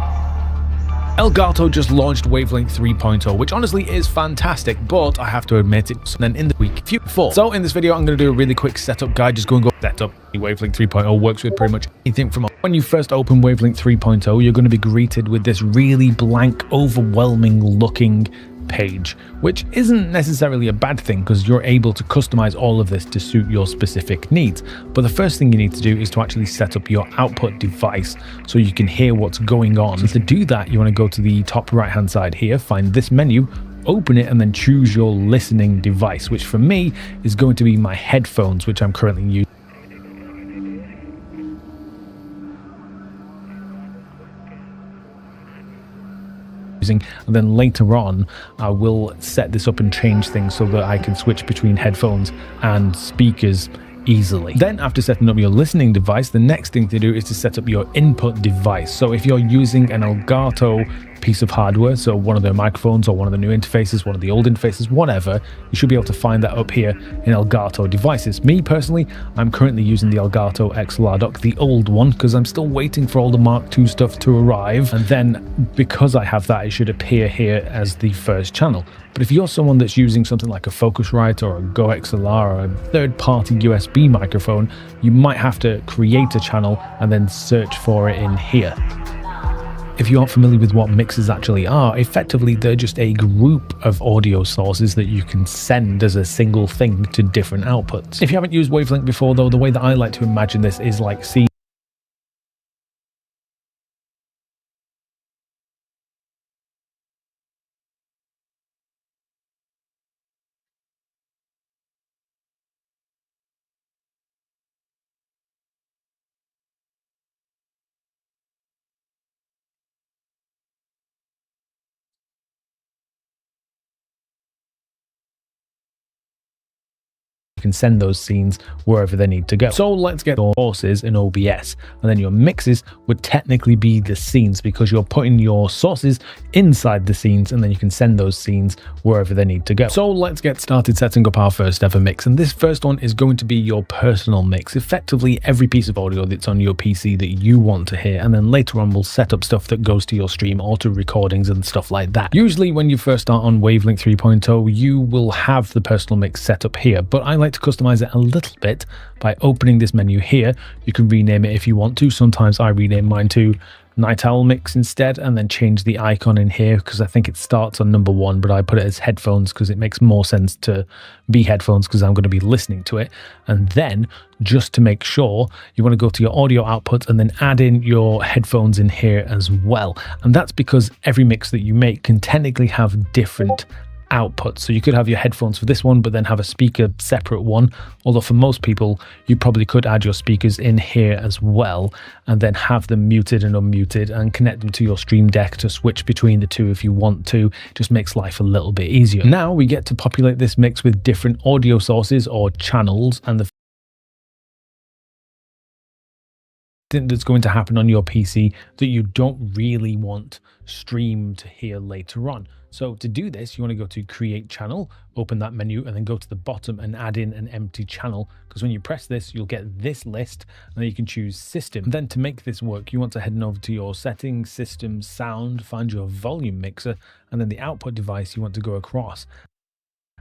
Elgato just launched Wavelink 3.0, which honestly is fantastic, but I have to admit it's then in the week before. So in this video, I'm going to do a really quick setup guide, just go and go setup. Wavelink 3.0 works with pretty much anything from when you first open Wavelink 3.0, you're going to be greeted with this really blank, overwhelming looking page, which isn't necessarily a bad thing because you're able to customize all of this to suit your specific needs. But the first thing you need to do is to actually set up your output device so you can hear what's going on. So to do that, you want to go to the top right hand side here, find this menu, open it, and then choose your listening device, which for me is going to be my headphones, which I'm currently using. And then later on I will set this up and change things so that I can switch between headphones and speakers easily. Then after setting up your listening device, the next thing to do is to set up your input device. So if you're using an Elgato piece of hardware, so one of their microphones or one of the new interfaces, one of the old interfaces, whatever, you should be able to find that up here in Elgato devices. Me personally, I'm currently using the Elgato XLR dock, the old one, because I'm still waiting for all the Mark II stuff to arrive, and then because I have that, it should appear here as the first channel. But if you're someone that's using something like a Focusrite or a Go XLR or a third-party USB microphone, you might have to create a channel and then search for it in here. If you aren't familiar with what mixers actually are, effectively they're just a group of audio sources that you can send as a single thing to different outputs. If you haven't used Wavelink before though, the way that I like to imagine this is like you can send those scenes wherever they need to go. So let's get your sources in OBS, and then your mixes would technically be the scenes because you're putting your sources inside the scenes and then you can send those scenes wherever they need to go. So let's get started setting up our first ever mix, and this first one is going to be your personal mix, effectively every piece of audio that's on your PC that you want to hear, and then later on we'll set up stuff that goes to your stream, auto recordings and stuff like that. Usually when you first start on Wavelink 3.0 you will have the personal mix set up here, but I like to customize it a little bit by opening this menu here. You can rename it if you want to. Sometimes I rename mine to Night Owl mix instead, and then change the icon in here because I think it starts on number 1, but I put it as headphones because it makes more sense to be headphones because I'm going to be listening to it. And then just to make sure, you want to go to your audio outputs and then add in your headphones in here as well. And that's because every mix that you make can technically have different outputs. So you could have your headphones for this one, but then have a speaker separate one. Although for most people, you probably could add your speakers in here as well, and then have them muted and unmuted and connect them to your Stream Deck to switch between the two if you want to. Just makes life a little bit easier. Now we get to populate this mix with different audio sources or channels, and the thing that's going to happen on your PC that you don't really want Stream to hear later on. So to do this, you want to go to Create Channel, open that menu, and then go to the bottom and add in an empty channel, because when you press this, you'll get this list, and then you can choose System. And then to make this work, you want to head over to your Settings, System, Sound, find your volume mixer, and then the output device you want to go across,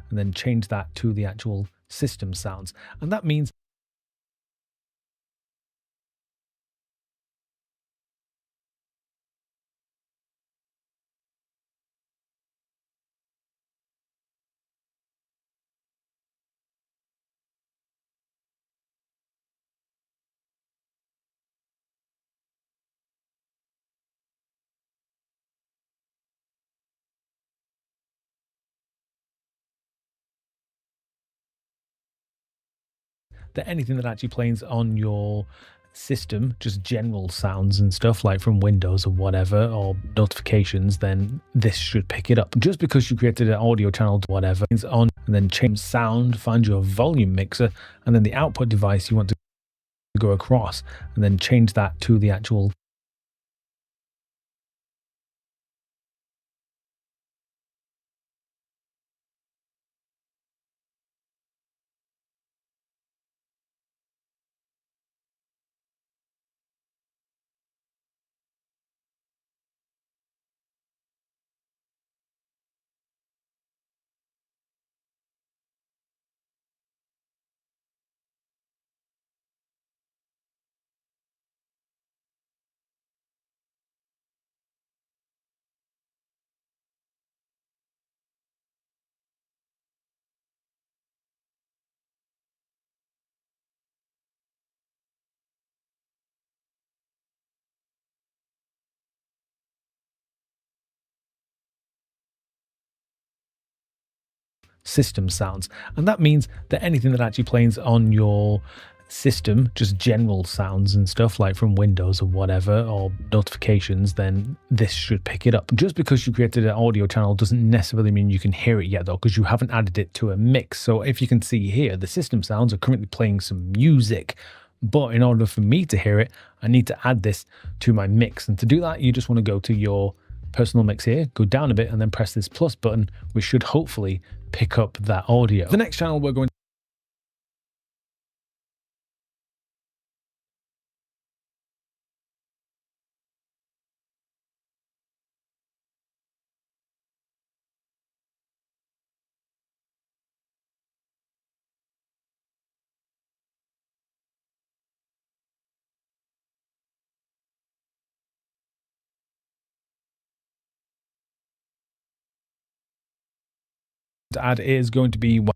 and then change that to the actual system sounds. And that means that anything that actually plays on your system, just general sounds and stuff like from Windows or whatever, or notifications, then this should pick it up. Just because you created an audio channel, whatever, is on, and then change sound, find your volume mixer, and then the output device you want to go across, and then change that to the actual system sounds. And that means that anything that actually plays on your system, just general sounds and stuff like from Windows or whatever, or notifications, then this should pick it up. Just because you created an audio channel doesn't necessarily mean you can hear it yet though, because you haven't added it to a mix. So if you can see here, the system sounds are currently playing some music, but in order for me to hear it, I need to add this to my mix. And to do that, you just want to go to your personal mix here, go down a bit, and then press this plus button, which should hopefully pick up that audio. The next channel we're going to add is going to be, well,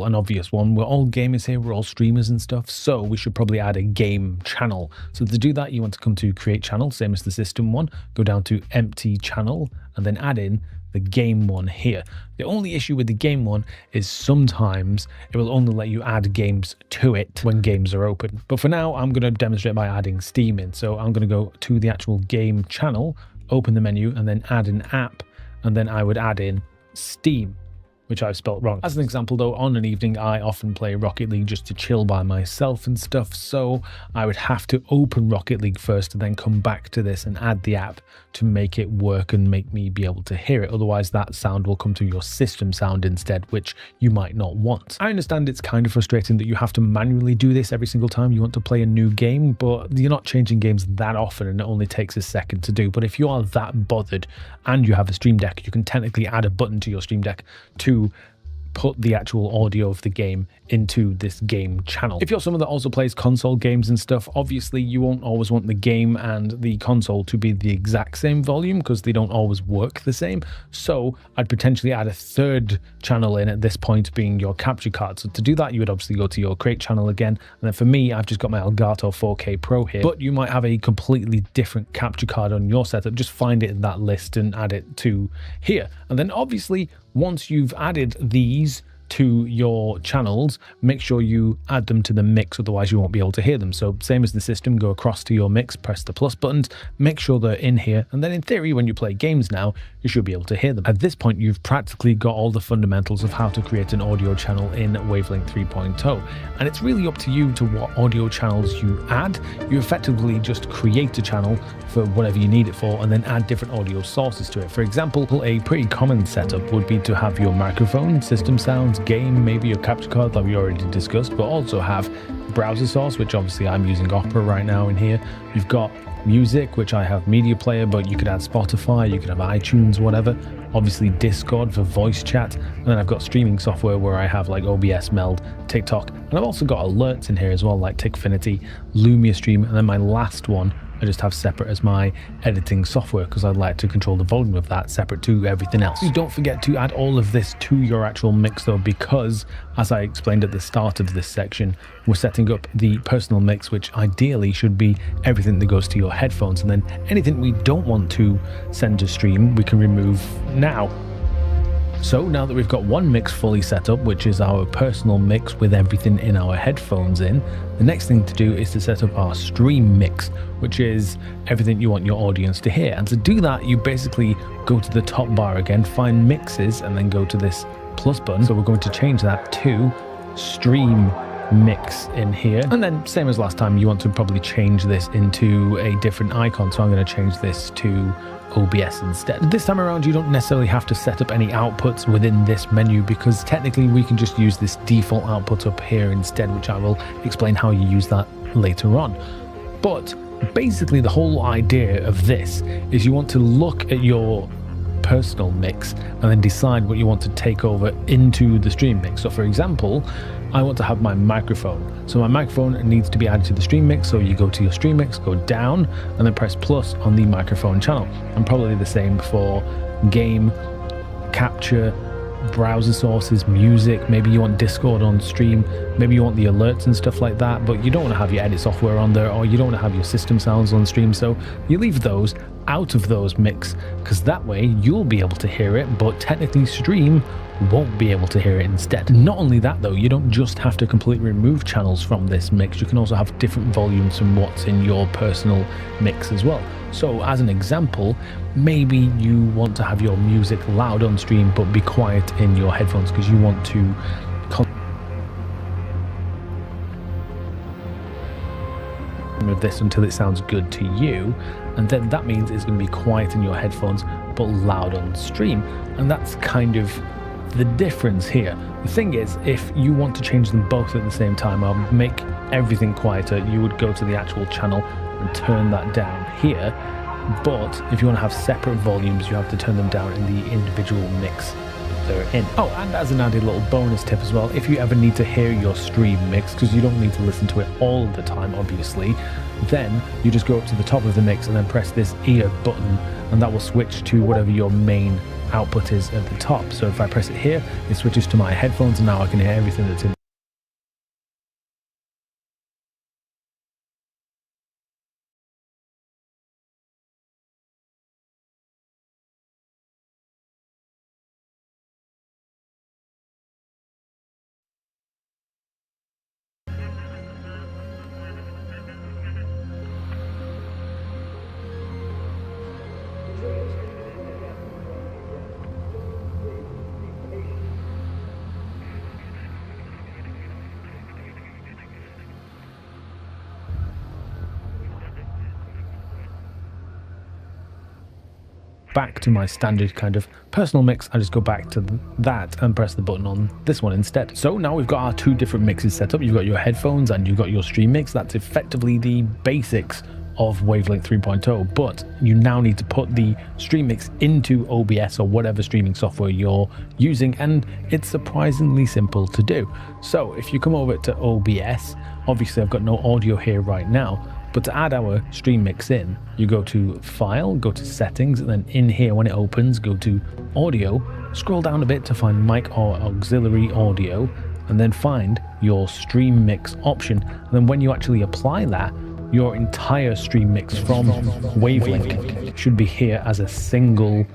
an obvious one. We're all gamers here, we're all streamers and stuff, so we should probably add a game channel. So to do that, you want to come to Create Channel, same as the system one, go down to Empty Channel, and then add in the game one here. The only issue with the game one is sometimes it will only let you add games to it when games are open. But for now, I'm going to demonstrate by adding Steam in. So I'm going to go to the actual game channel, open the menu, and then add an app, and then I would add in Steam, which I've spelt wrong. As an example though, on an evening I often play Rocket League just to chill by myself and stuff, so I would have to open Rocket League first and then come back to this and add the app to make it work and make me be able to hear it. Otherwise that sound will come to your system sound instead, which you might not want. I understand it's kind of frustrating that you have to manually do this every single time you want to play a new game, but you're not changing games that often and it only takes a second to do. But if you are that bothered and you have a Stream Deck, you can technically add a button to your Stream Deck to put the actual audio of the game into this game channel. If you're someone that also plays console games and stuff, obviously you won't always want the game and the console to be the exact same volume because they don't always work the same. So I'd potentially add a third channel in at this point, being your capture card. So to do that, you would obviously go to your crate channel again. And then for me, I've just got my Elgato 4K Pro here, but you might have a completely different capture card on your setup. Just find it in that list and add it to here. And then obviously, once you've added these to your channels, make sure you add them to the mix, otherwise you won't be able to hear them. So same as the system, go across to your mix, press the plus buttons, make sure they're in here, and then in theory when you play games now, you should be able to hear them. At this point, you've practically got all the fundamentals of how to create an audio channel in Wavelink 3.0, and it's really up to you to what audio channels you add. You effectively just create a channel for whatever you need it for, and then add different audio sources to it. For example, a pretty common setup would be to have your microphone, system sounds, game, maybe your capture card that we already discussed, but also have browser source, which obviously I'm using Opera right now in here. You've got music, which I have Media Player, but you could add Spotify, you could have iTunes, whatever. Obviously Discord for voice chat, and then I've got streaming software where I have like OBS, Meld, TikTok, and I've also got alerts in here as well, like Tickfinity, Lumia Stream, and then my last one I just have separate as my editing software because I'd like to control the volume of that separate to everything else. You don't forget to add all of this to your actual mix though, because as I explained at the start of this section, we're setting up the personal mix, which ideally should be everything that goes to your headphones, and then anything we don't want to send to stream we can remove now. So now that we've got one mix fully set up, which is our personal mix with everything in our headphones in, the next thing to do is to set up our stream mix, which is everything you want your audience to hear. And to do that, you basically go to the top bar again, find mixes, and then go to this plus button. So we're going to change that to stream mix in here. And then same as last time, you want to probably change this into a different icon. So I'm going to change this to OBS instead. This time around, you don't necessarily have to set up any outputs within this menu because technically we can just use this default output up here instead, which I will explain how you use that later on. But basically the whole idea of this is you want to look at your personal mix and then decide what you want to take over into the stream mix. So for example, I want to have my microphone. So my microphone needs to be added to the stream mix. So you go to your stream mix, go down, and then press plus on the microphone channel. And probably the same for game, capture, browser sources, music. Maybe you want Discord on stream. Maybe you want the alerts and stuff like that, but you don't want to have your edit software on there, or you don't want to have your system sounds on stream. So you leave those out of those mix, because that way you'll be able to hear it, but technically stream won't be able to hear it instead. Not only that though, you don't just have to completely remove channels from this mix, you can also have different volumes from what's in your personal mix as well. So as an example, maybe you want to have your music loud on stream but be quiet in your headphones because you want to with this until it sounds good to you, and then that means it's going to be quiet in your headphones but loud on stream. And that's kind of the difference here. The thing is, if you want to change them both at the same time, I'll make everything quieter, you would go to the actual channel and turn that down here. But if you want to have separate volumes, you have to turn them down in the individual mix that they're in. Oh, and as an added little bonus tip as well, if you ever need to hear your stream mix, because you don't need to listen to it all the time obviously, then you just go up to the top of the mix and then press this ear button, and that will switch to whatever your main output is at the top. So if I press it here, it switches to my headphones, and now I can hear everything that's in. Back to my standard kind of personal mix, I just go back to that and press the button on this one instead. So now we've got our two different mixes set up. You've got your headphones and you've got your stream mix. That's effectively the basics of Wavelink 3.0, but you now need to put the StreamMix into OBS or whatever streaming software you're using, and it's surprisingly simple to do. So if you come over to OBS, obviously I've got no audio here right now, but to add our StreamMix in, you go to File, go to Settings, and then in here when it opens, go to Audio, scroll down a bit to find Mic or Auxiliary Audio, and then find your StreamMix option. And then when you actually apply that, your entire StreamMix from Wavelink should be here as a single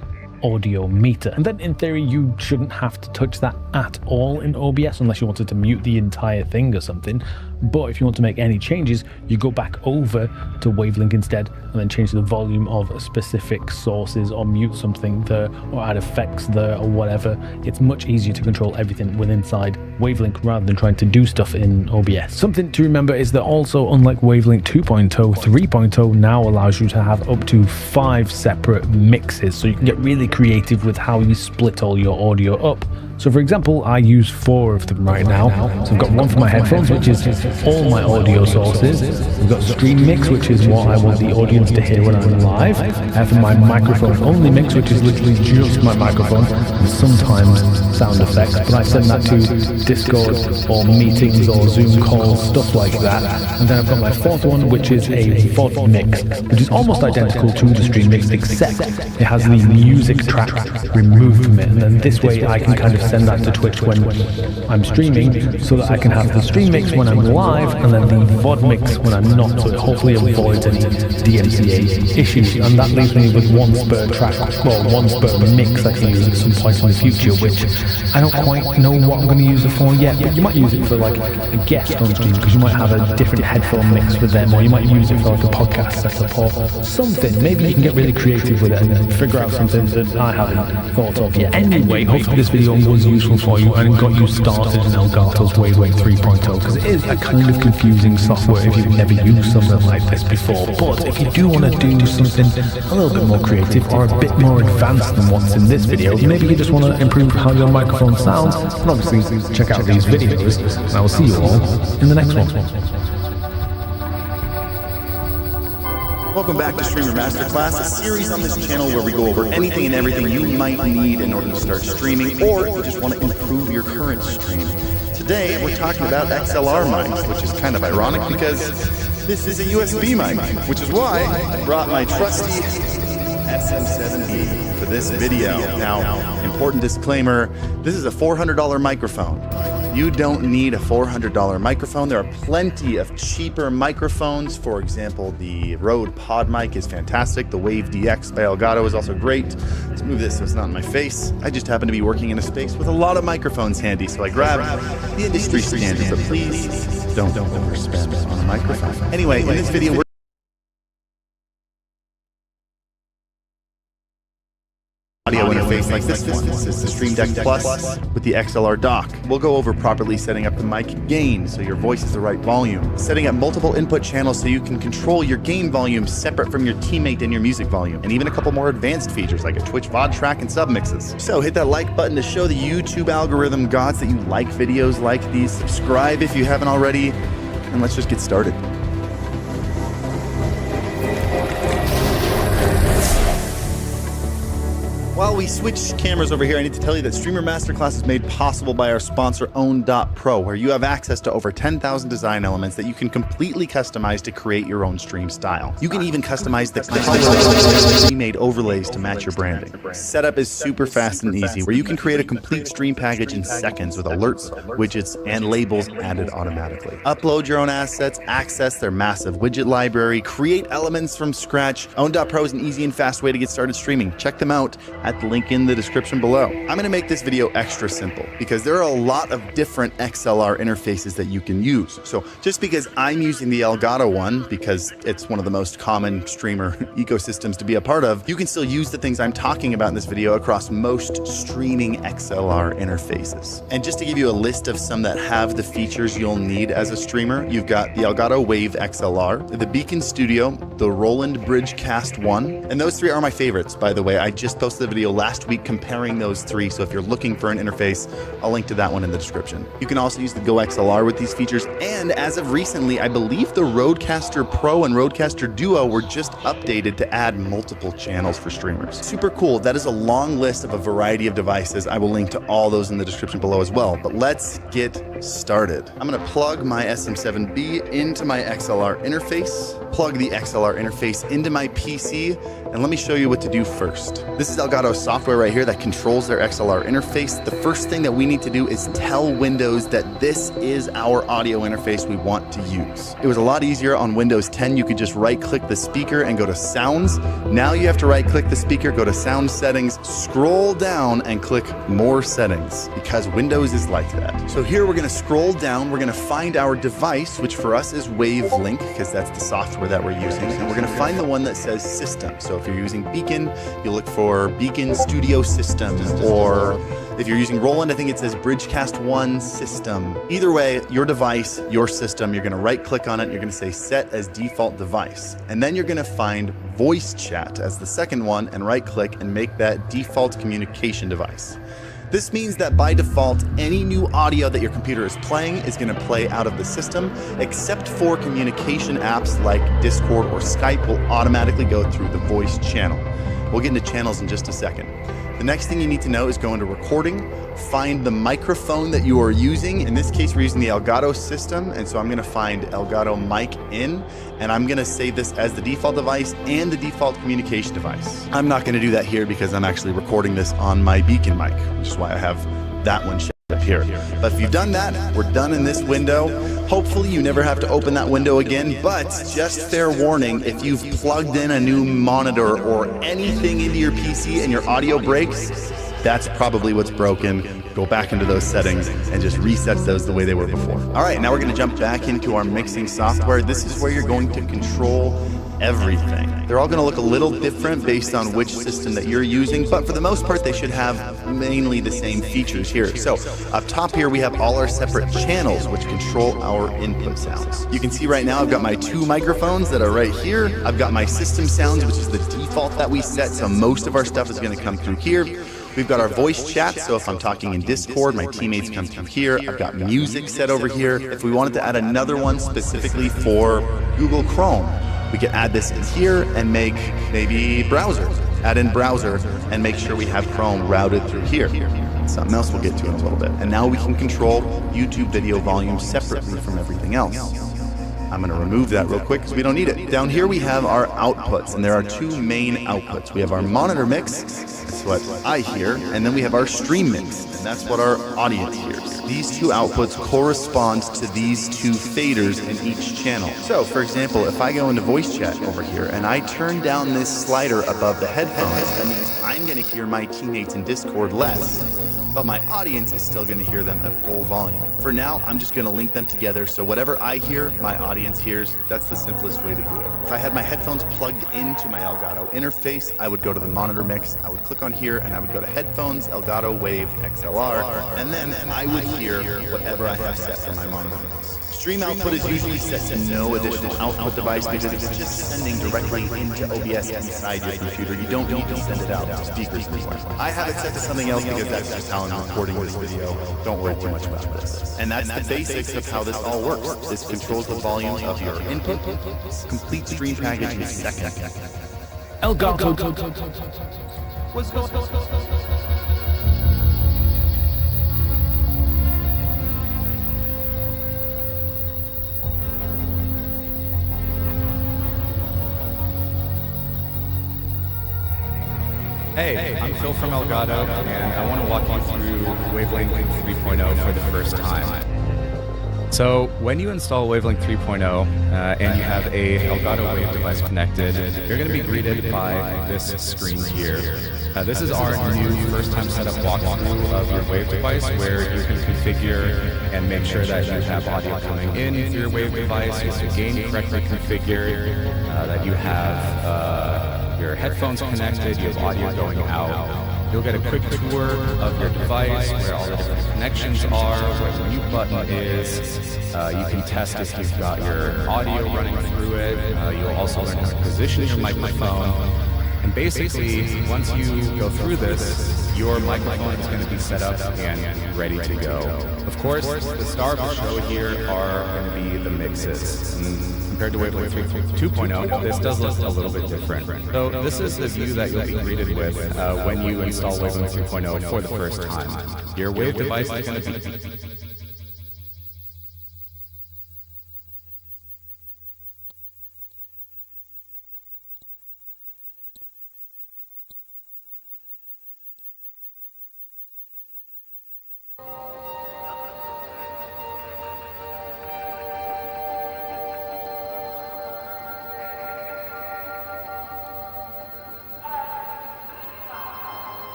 audio meter. And then in theory, you shouldn't have to touch that at all in OBS unless you wanted to mute the entire thing or something. But if you want to make any changes, you go back over to Wavelink instead and then change the volume of specific sources or mute something there or add effects there or whatever. It's much easier to control everything within inside Wavelink rather than trying to do stuff in OBS. Something to remember is that also, unlike Wavelink 2.0, 3.0 now allows you to have up to 5 separate mixes, so you can get really creative with how you split all your audio up. So for example, I use 4 of them right now. So I've got one for my headphones, which is all my audio sources. I've got StreamMix, which is what I want the audience to hear when I'm live. I have my microphone only mix, which is literally just my microphone and sometimes sound effects, but I send that to Discord or meetings or Zoom calls, stuff like that. And then I've got my 4th one, which is a VOD mix, which is almost identical to the StreamMix, except it has the music track removed from it. And then this way I can kind of send that to Twitch when I'm streaming, so that I can have the StreamMix when I'm live and then the VOD mix when I'm not, so it hopefully avoids any DMCA issues. And that leaves me with one spare track, well, one spare mix I can use at some point in the future, which I don't quite know what I'm going to use it for yet, but you might use it for like a guest on stream, because you might have a different headphone mix for them, or you might use it for like a podcast setup or something. Maybe you can get really creative with it and figure out something that I haven't thought of yet. Anyway, hopefully this video was useful for you and got you started in Elgato's Wavelink 3.0, because it is a kind of confusing software if you've never used something like this before. But if you do want to do something a little bit more creative or a bit more advanced than what's in this video, maybe you just want to improve how your microphone sounds, and obviously check out these videos, and I will see you all in the next one. Welcome back to Streamer Masterclass, a series on this channel where we go over anything and everything you might need in order to start streaming, or if you just want to improve your current stream. Today, we're talking about XLR mics, which is kind of ironic because this is a USB mic, which is why I brought my trusty SM7B for this video. Now, important disclaimer, this is a $400 microphone. You don't need a $400 microphone. There are plenty of cheaper microphones. For example, the Rode PodMic is fantastic. The Wave DX by Elgato is also great. Let's move this so it's not in my face. I just happen to be working in a space with a lot of microphones handy, so I grabbed the industry standard, but please don't overspend on a microphone. Anyway, in this video, we're audio interface like this one. This is the Stream Deck Plus with the XLR dock. We'll go over properly setting up the mic gain so your voice is the right volume, setting up multiple input channels so you can control your gain volume separate from your teammate and your music volume, and even a couple more advanced features like a Twitch VOD track and submixes. So hit that like button to show the YouTube algorithm gods that you like videos like these. Subscribe if you haven't already, and let's just get started. While we switch cameras over here, I need to tell you that Streamer Masterclass is made possible by our sponsor Own.pro, where you have access to over 10,000 design elements that you can completely customize to create your own stream style. You can even customize the colors, pre-made overlays to match your branding. Setup is super fast and easy, where you can create a complete stream package in seconds with alerts, widgets, and labels added automatically. Upload your own assets, access their massive widget library, create elements from scratch. Own.pro is an easy and fast way to get started streaming. Check them out at the link in the description below. I'm going to make this video extra simple because there are a lot of different XLR interfaces that you can use. So just because I'm using the Elgato one, because it's one of the most common streamer ecosystems to be a part of, you can still use the things I'm talking about in this video across most streaming XLR interfaces. And just to give you a list of some that have the features you'll need as a streamer, you've got the Elgato Wave XLR, the Beacon Studio, the Roland Bridgecast 1, and those three are my favorites, by the way. I just posted a video last week comparing those three. So if you're looking for an interface, I'll link to that one in the description. You can also use the Go XLR with these features. And as of recently, I believe the Rodecaster Pro and Rodecaster Duo were just updated to add multiple channels for streamers. Super cool. That is a long list of a variety of devices. I will link to all those in the description below as well. But let's get started. I'm going to plug my SM7B into my XLR interface, plug the XLR interface into my PC, and let me show you what to do first. This is Elgato software right here that controls their XLR interface. The first thing that we need to do is tell Windows that this is our audio interface we want to use. It was a lot easier on Windows 10. You could just right-click the speaker and go to Sounds. Now you have to right-click the speaker, go to Sound Settings, scroll down, and click More Settings, because Windows is like that. So here we're going to scroll down. We're going to find our device, which for us is Wavelink, because that's the software that we're using. And we're going to find the one that says System. So if you're using Beacon, you look for Beacon Studio System, or if you're using Roland, I think it says Bridgecast 1 System. Either way, your device, your system, you're going to right click on it. You're going to say Set as Default Device. And then you're going to find Voice Chat as the second one and right click and make that default communication device. This means that by default, any new audio that your computer is playing is going to play out of the system, except for communication apps like Discord or Skype will automatically go through the voice channel. We'll get into channels in just a second. The next thing you need to know is go into recording, find the microphone that you are using. In this case, we're using the Elgato system, and so I'm going to find Elgato Mic In, and I'm going to save this as the default device and the default communication device. I'm not going to do that here because I'm actually recording this on my Beacon mic, which is why I have that one up here. But if you've done that, we're done in this window. Hopefully you never have to open that window again, but just fair warning, if you've plugged in a new monitor or anything into your PC and your audio breaks, that's probably what's broken. Go back into those settings and just reset those the way they were before. All right, now we're going to jump back into our mixing software. This is where you're going to control everything. They're all going to look a little different based on which system that you're using, but for the most part, they should have mainly the same features here. So up top here, we have all our separate channels, which control our input sounds. You can see right now, I've got my two microphones that are right here. I've got my system sounds, which is the default that we set. So most of our stuff is going to come through here. We've got our voice chat, so if I'm talking in Discord, my teammates come through here. I've got music set over here. If we wanted to add another one specifically for Google Chrome, we could add this in here and make maybe browser. Add in browser and make sure we have Chrome routed through here. Something else we'll get to in a little bit. And now we can control YouTube video volume separately from everything else. I'm going to remove that real quick because we don't need it. Down here we have our outputs, and there are two main outputs. We have our monitor mix, that's what I hear, and then we have our stream mix, and that's what our audience hears. These two outputs correspond to these two faders in each channel. So, for example, if I go into voice chat over here and I turn down this slider above the headphones, that means I'm going to hear my teammates in Discord less, but my audience is still going to hear them at full volume. For now, I'm just going to link them together, so whatever I hear, my audience hears. That's the simplest way to do it. If I had my headphones plugged into my Elgato interface, I would go to the monitor mix, I would click on here, and I would go to Headphones, Elgato Wave XLR, and then I would hear whatever I have set for my monitor mix. Stream output is usually set to no additional output device because it's just sending directly into OBS inside your computer. You don't need to send it out to speakers anymore. I have it set to something else because that's just how I'm recording this video. Don't worry too much about this. And that's the basics of how this all works. This controls the volume of your input. Complete stream package in seconds. Elgato. What's going on? Hey, I'm Phil from Elgato, and I want to walk you through Wavelink 3.0 for the first time. So, when you install Wavelink 3.0 and you have a Elgato Wave device connected, you're going to be greeted by this screen here. This is our new first-time setup walkthrough of your Wave device, where you can configure and make sure that you have audio coming in through your Wave device, you have the gain correctly configured, that you have your headphones connected, you have audio going out. You'll get a quick tour of your device, where all the different connections are, where the mute button is. You can test if you've got your audio running through it. You'll also learn how to position your microphone. And basically, once you go through this, your microphone is going to be set up and ready to go. Of course, the star of the show here are going to be the mixes. And compared to Wavelength 2.0, this does look a little bit different. So this is the view that you'll be greeted with when you install Wavelength 3.0 for the first time. Your Wave device is going to be...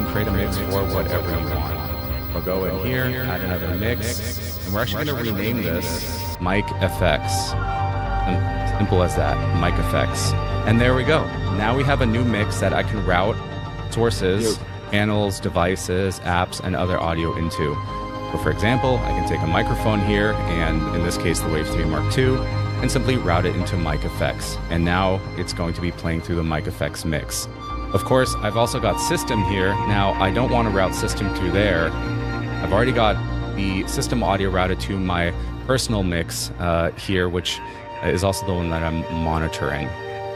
create a mix for whatever you want. We'll go in here, add another mix, and we're actually going to rename this Mic FX. Simple as that, Mic FX. And there we go. Now we have a new mix that I can route sources, channels, devices, apps, and other audio into. So for example, I can take a microphone here, and in this case the Wave 3 Mark II, and simply route it into Mic FX. And now it's going to be playing through the Mic FX mix. Of course, I've also got system here. Now, I don't want to route system through there. I've already got the system audio routed to my personal mix here, which is also the one that I'm monitoring.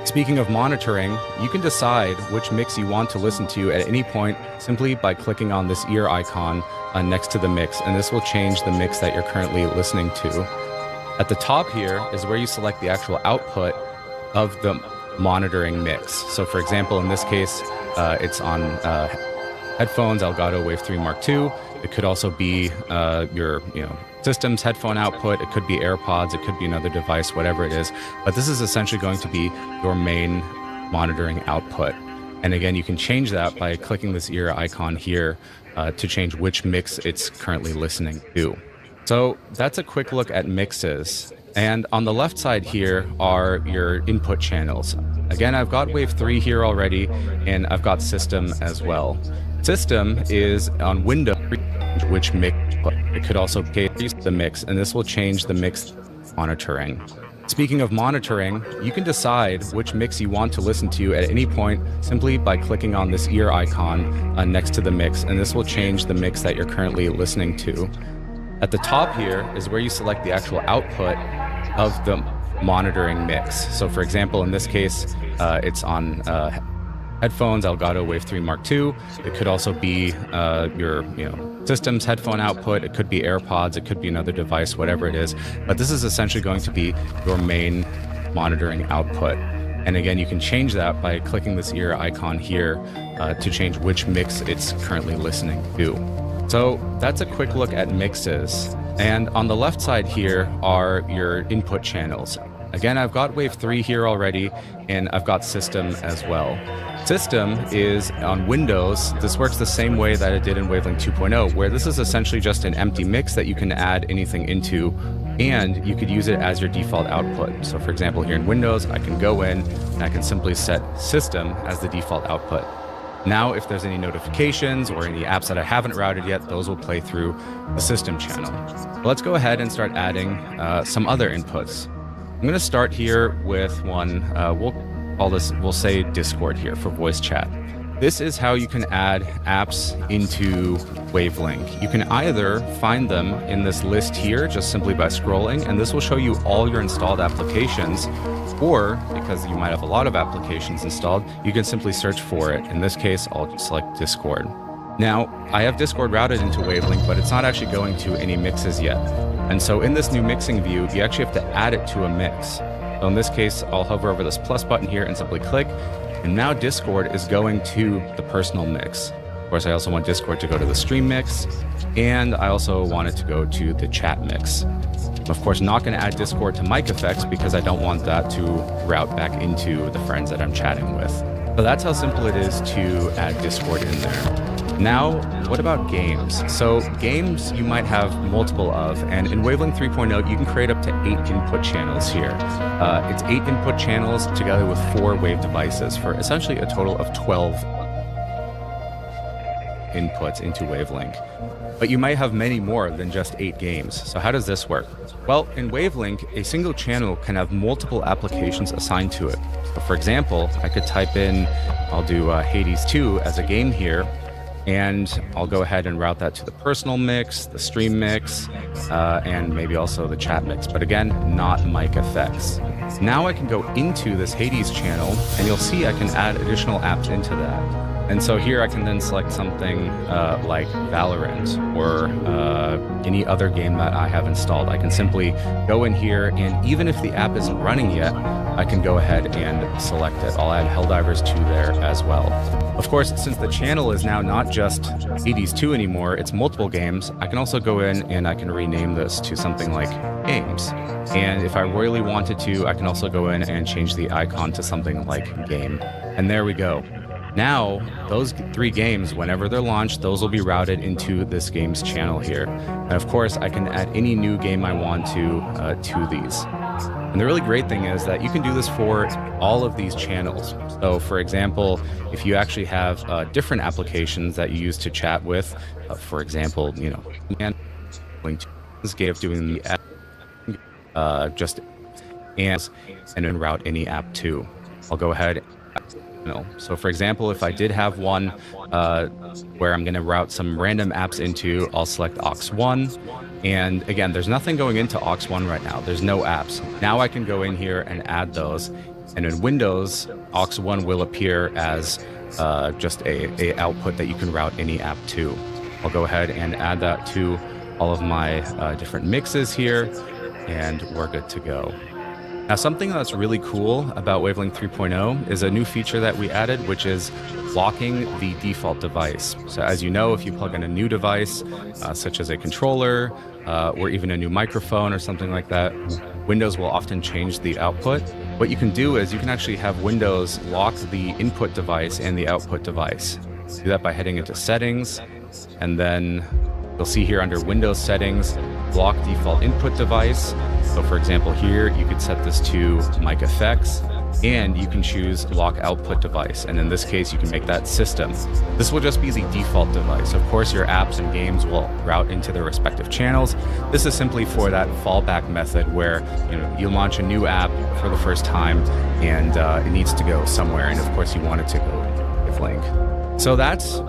Speaking of monitoring, you can decide which mix you want to listen to at any point simply by clicking on this ear icon next to the mix, and this will change the mix that you're currently listening to. At the top here is where you select the actual output of the monitoring mix. So for example, in this case, it's on headphones, Elgato Wave 3 Mark II. It could also be your system's headphone output. It could be AirPods. It could be another device, whatever it is. But this is essentially going to be your main monitoring output. And again, you can change that by clicking this ear icon here to change which mix it's currently listening to. So that's a quick look at mixes. And on the left side here are your input channels. Again, I've got Wave 3 here already, and I've got System as well. System is on Windows, which mix. It could also change the mix, and this will change the mix monitoring. Speaking of monitoring, you can decide which mix you want to listen to at any point simply by clicking on this ear icon next to the mix, and this will change the mix that you're currently listening to. At the top here is where you select the actual output of the monitoring mix. So for example, in this case, it's on headphones, Elgato Wave 3 Mark II. It could also be your system's headphone output. It could be AirPods. It could be another device, whatever it is. But this is essentially going to be your main monitoring output. And again, you can change that by clicking this ear icon here to change which mix it's currently listening to. So that's a quick look at mixes. And on the left side here are your input channels. Again, I've got Wave 3 here already, and I've got System as well. System is on Windows. This works the same way that it did in Wavelength 2.0, where this is essentially just an empty mix that you can add anything into, and you could use it as your default output. So for example, here in Windows, I can go in and I can simply set System as the default output. Now, if there's any notifications or any apps that I haven't routed yet, those will play through the System channel. Let's go ahead and start adding some other inputs. I'm going to start here with one, we'll say Discord here for voice chat. This is how you can add apps into Wavelink. You can either find them in this list here just simply by scrolling, and this will show you all your installed applications, or because you might have a lot of applications installed, you can simply search for it. In this case, I'll just select Discord. Now, I have Discord routed into Wavelink, but it's not actually going to any mixes yet. And so in this new mixing view, you actually have to add it to a mix. So in this case, I'll hover over this plus button here and simply click, and now Discord is going to the personal mix. Of course, I also want Discord to go to the stream mix, and I also want it to go to the chat mix. I'm of course not going to add Discord to Mic FX because I don't want that to route back into the friends that I'm chatting with. So that's how simple it is to add Discord in there. Now, what about games? So games you might have multiple of, and in Wavelength 3.0, you can create up to 8 input channels here. It's 8 input channels together with 4 wave devices for essentially a total of 12 inputs into Wavelink. But you might have many more than just 8 games. So how does this work? Well, in Wavelink, a single channel can have multiple applications assigned to it. So for example, I could type in, I'll do Hades 2 as a game here, and I'll go ahead and route that to the personal mix, the stream mix, and maybe also the chat mix, but again, not mic effects. Now I can go into this Hades channel, and you'll see I can add additional apps into that. And so here I can then select something like Valorant or any other game that I have installed. I can simply go in here, and even if the app isn't running yet, I can go ahead and select it. I'll add Helldivers 2 there as well. Of course, since the channel is now not just Hades 2 anymore, it's multiple games, I can also go in and I can rename this to something like Games. And if I really wanted to, I can also go in and change the icon to something like Game. And there we go. Now, those 3 games, whenever they're launched, those will be routed into this games channel here. And of course, I can add any new game I want to these. And the really great thing is that you can do this for all of these channels. So for example, if you actually have different applications that you use to chat with, for example, you know, and this game of doing the app, and then route any app to. I'll go ahead. So for example, if I did have one where I'm going to route some random apps into, I'll select aux1. And again, there's nothing going into aux1 right now. There's no apps. Now I can go in here and add those. And in Windows, aux1 will appear as just a output that you can route any app to. I'll go ahead and add that to all of my different mixes here, and we're good to go. Now, something that's really cool about Wavelength 3.0 is a new feature that we added, which is locking the default device. So as you know, if you plug in a new device, such as a controller, or even a new microphone or something like that, Windows will often change the output. What you can do is you can actually have Windows lock the input device and the output device. Do that by heading into Settings, and then you'll see here under Windows Settings, Lock Default Input Device. So for example here, you could set this to mic effects, and you can choose Lock Output Device. And in this case, you can make that System. This will just be the default device. Of course, your apps and games will route into their respective channels. This is simply for that fallback method where you launch a new app for the first time, and it needs to go somewhere. And of course, you want it to go to Wavelink. So that's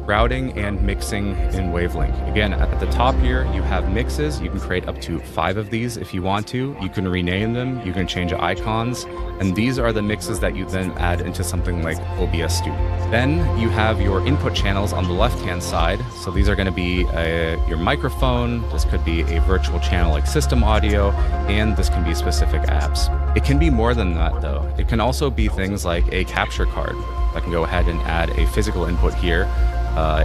routing and mixing in Wavelink. Again, at the top here, you have mixes. You can create up to 5 of these if you want to. You can rename them. You can change icons. And these are the mixes that you then add into something like OBS Studio. Then you have your input channels on the left-hand side. So these are going to be your microphone. This could be a virtual channel like System Audio, and this can be specific apps. It can be more than that, though. It can also be things like a capture card. I can go ahead and add a physical input here.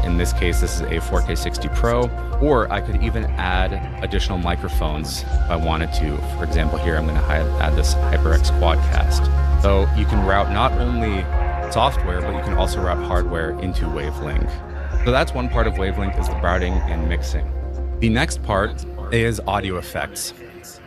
In this case, this is a 4K 60 Pro, or I could even add additional microphones if I wanted to. For example, here I'm going to add this HyperX Quadcast. So you can route not only software, but you can also route hardware into Wavelink. So that's one part of Wavelink, is the routing and mixing. The next part is audio effects.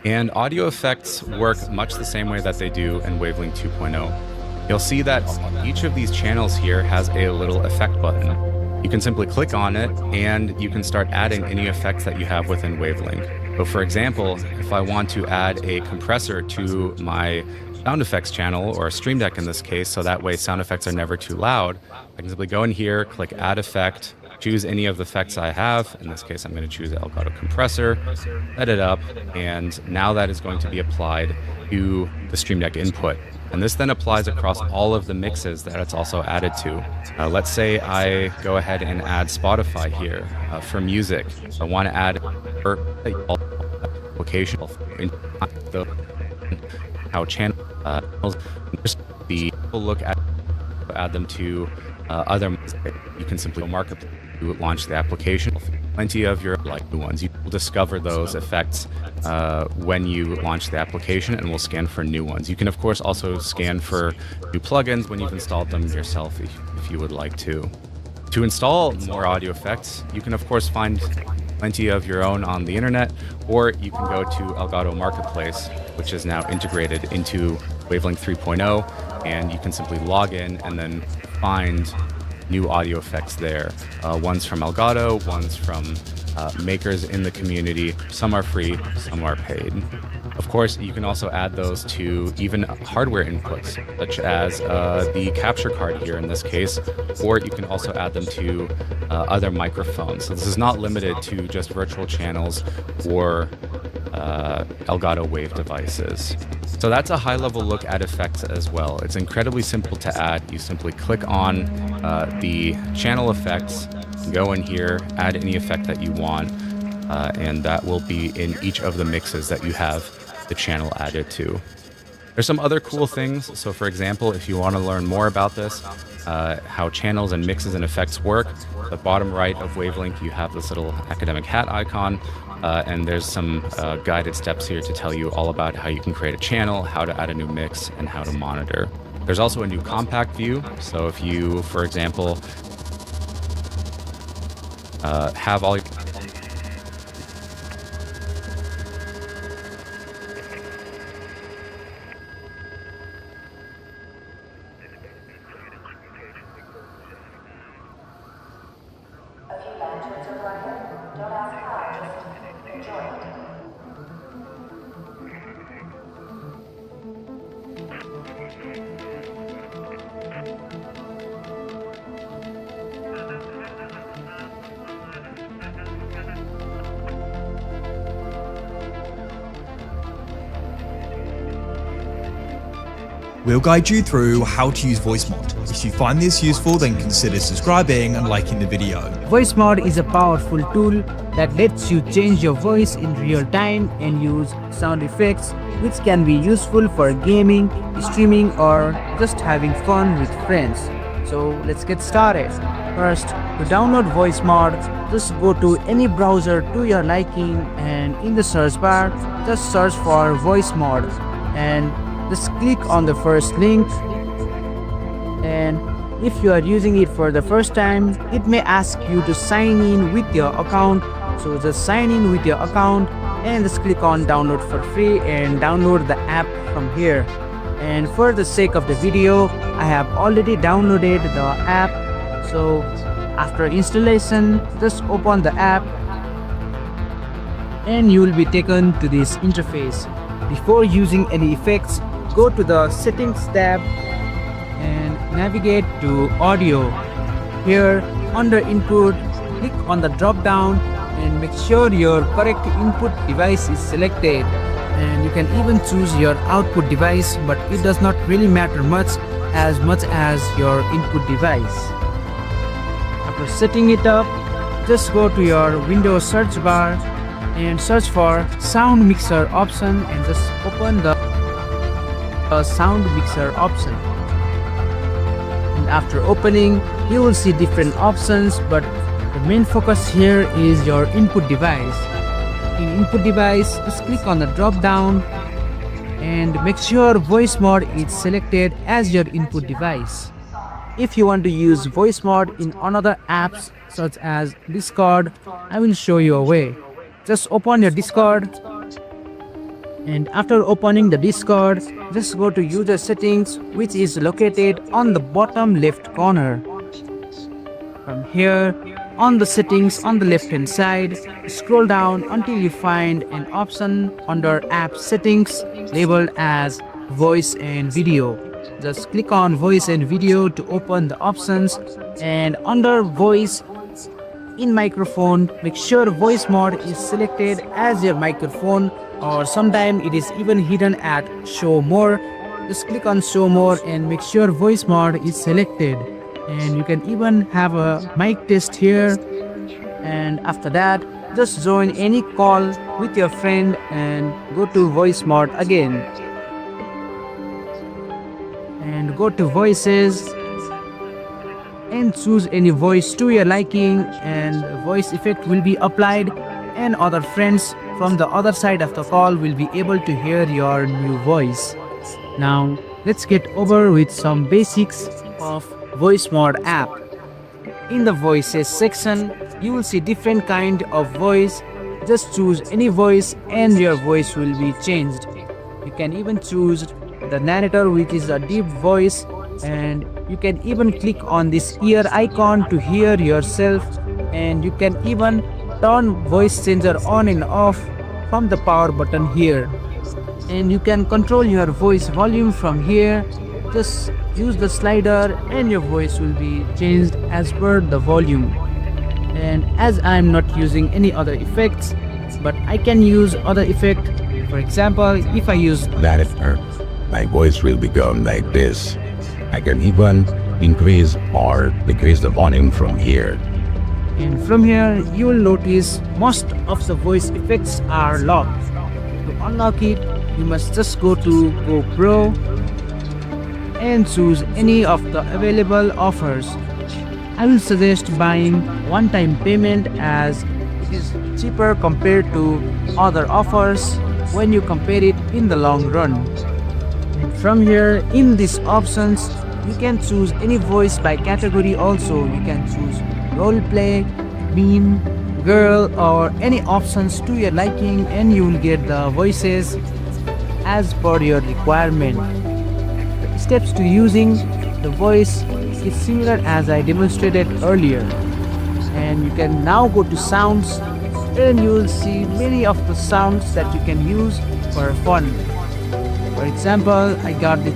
And audio effects work much the same way that they do in Wavelink 2.0. You'll see that each of these channels here has a little effect button. You can simply click on it, and you can start adding any effects that you have within Wavelink. So for example, if I want to add a compressor to my sound effects channel, or a Stream Deck in this case, so that way sound effects are never too loud, I can simply go in here, click Add Effect, choose any of the effects I have. In this case, I'm going to choose Elgato Compressor, set it up, and now that is going to be applied to the Stream Deck input. And this then applies across all of the mixes that it's also added to. Let's say I go ahead and add Spotify here for music. I want to add application how channels look at, add them to other. You can simply mark up to launch the application. Plenty of your new ones. You will discover those effects when you launch the application, and we'll scan for new ones. You can of course also scan for new plugins when you've installed them yourself if you would like to. To install more audio effects, you can of course find plenty of your own on the internet, or you can go to Elgato Marketplace, which is now integrated into Wavelength 3.0, and you can simply log in and then find new audio effects there. One's from Elgato, one's from makers in the community. Some are free, some are paid. Of course, you can also add those to even hardware inputs, such as the capture card here in this case, or you can also add them to other microphones. So this is not limited to just virtual channels or Elgato Wave devices. So that's a high-level look at effects as well. It's incredibly simple to add. You simply click on the channel effects, go in here, add any effect that you want, and that will be in each of the mixes that you have the channel added to. There's some other cool things. So for example, if you want to learn more about this, how channels and mixes and effects work, the bottom right of Wavelink, you have this little academic hat icon, and there's some guided steps here to tell you all about how you can create a channel, how to add a new mix, and how to monitor. There's also a new compact view. So if you, for example, have all your We'll guide you through how to use VoiceMod. If you find this useful, then consider subscribing and liking the video. VoiceMod is a powerful tool that lets you change your voice in real time and use sound effects, which can be useful for gaming, streaming, or just having fun with friends. So let's get started. First, to download VoiceMod, just go to any browser to your liking, and in the search bar, just search for VoiceMod and just click on the first link. And if you are using it for the first time, it may ask you to sign in with your account. So just sign in with your account and just click on download for free and download the app from here. And for the sake of the video, I have already downloaded the app. So after installation, just open the app and you will be taken to this interface. Before using any effects, go to the settings tab and navigate to audio. Here under input, click on the drop down and make sure your correct input device is selected. And you can even choose your output device, but it does not really matter much as your input device. After setting it up, just go to your Windows search bar and search for sound mixer option and just open the sound mixer option. And after opening, you will see different options, but the main focus here is your input device. In input device, just click on the drop down and make sure VoiceMod is selected as your input device. If you want to use VoiceMod in another apps such as Discord, I will show you a way. Just open your Discord, and after opening the Discord, just go to user settings, which is located on the bottom left corner. From here, on the settings on the left hand side, scroll down until you find an option under app settings labeled as voice and video. Just click on voice and video to open the options, and under voice in microphone, make sure VoiceMod is selected as your microphone, or sometimes it is even hidden at show more. Just click on show more and make sure VoiceMod is selected, and you can even have a mic test here. And after that, just join any call with your friend and go to VoiceMod again and go to voices and choose any voice to your liking, and voice effect will be applied, and other friends from the other side of the call will be able to hear your new voice. Now let's get over with some basics of VoiceMod app. in the voices section, you will see different kind of voice. Just choose any voice and your voice will be changed. You can even choose the narrator, which is a deep voice, and you can even click on this ear icon to hear yourself, and you can even turn voice changer on and off from the power button here. And you can control your voice volume from here. Just use the slider and your voice will be changed as per the volume. And as I am not using any other effects, but I can use other effect. For example, if I use narrator, my voice will become like this. I can even increase or decrease the volume from here. And from here, you will notice most of the voice effects are locked. To unlock it, you must just go to GoPro and choose any of the available offers. I will suggest buying one-time payment as it is cheaper compared to other offers when you compare it in the long run. And from here, in these options, you can choose any voice by category also. You can choose roleplay, meme, girl, or any options to your liking, and you will get the voices as per your requirement. The steps to using the voice is similar as I demonstrated earlier. And you can now go to sounds, and you will see many of the sounds that you can use for fun. For example, I got the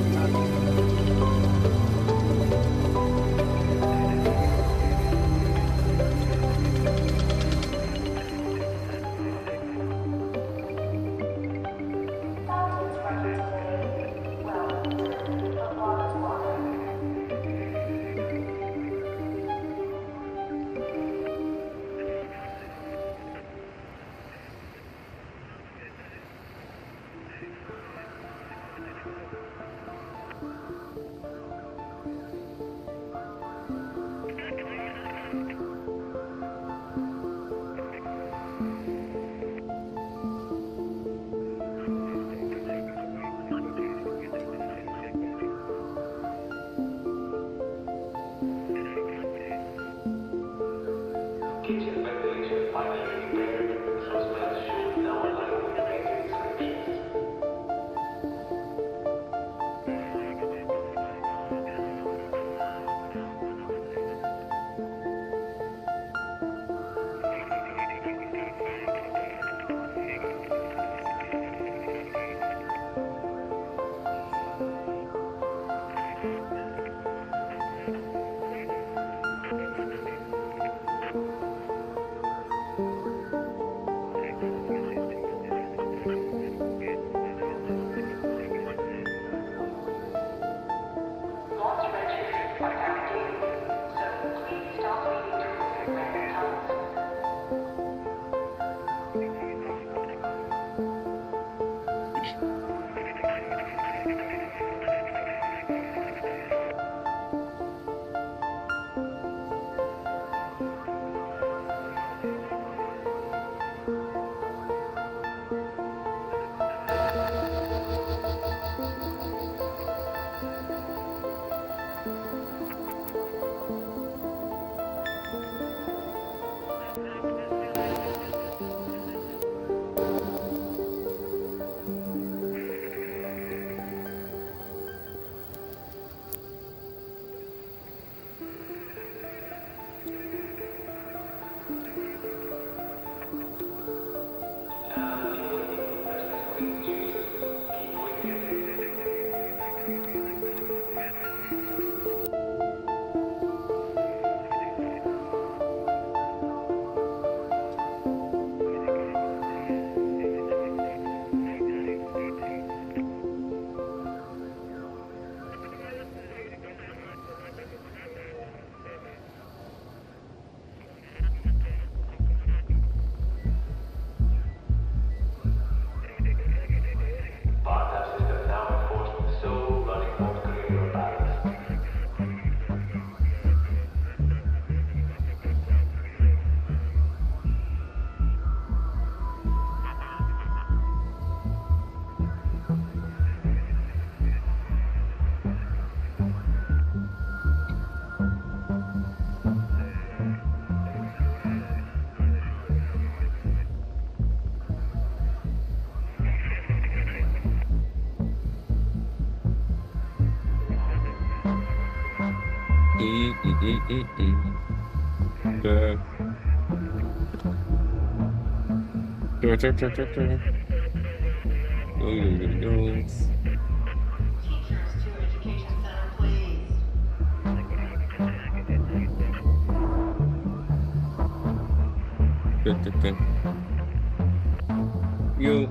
Yo.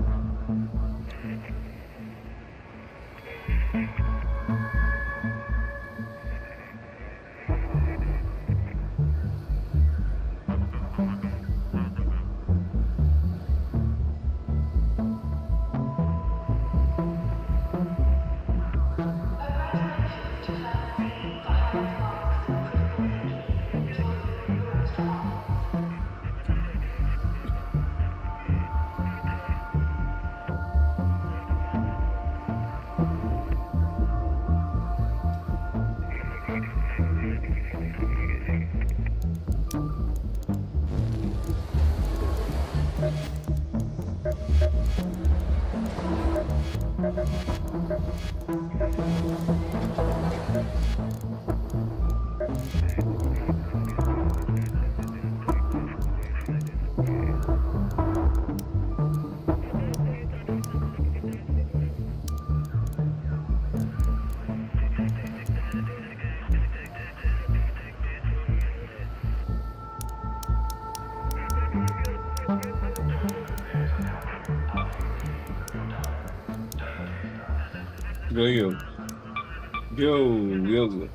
Yo.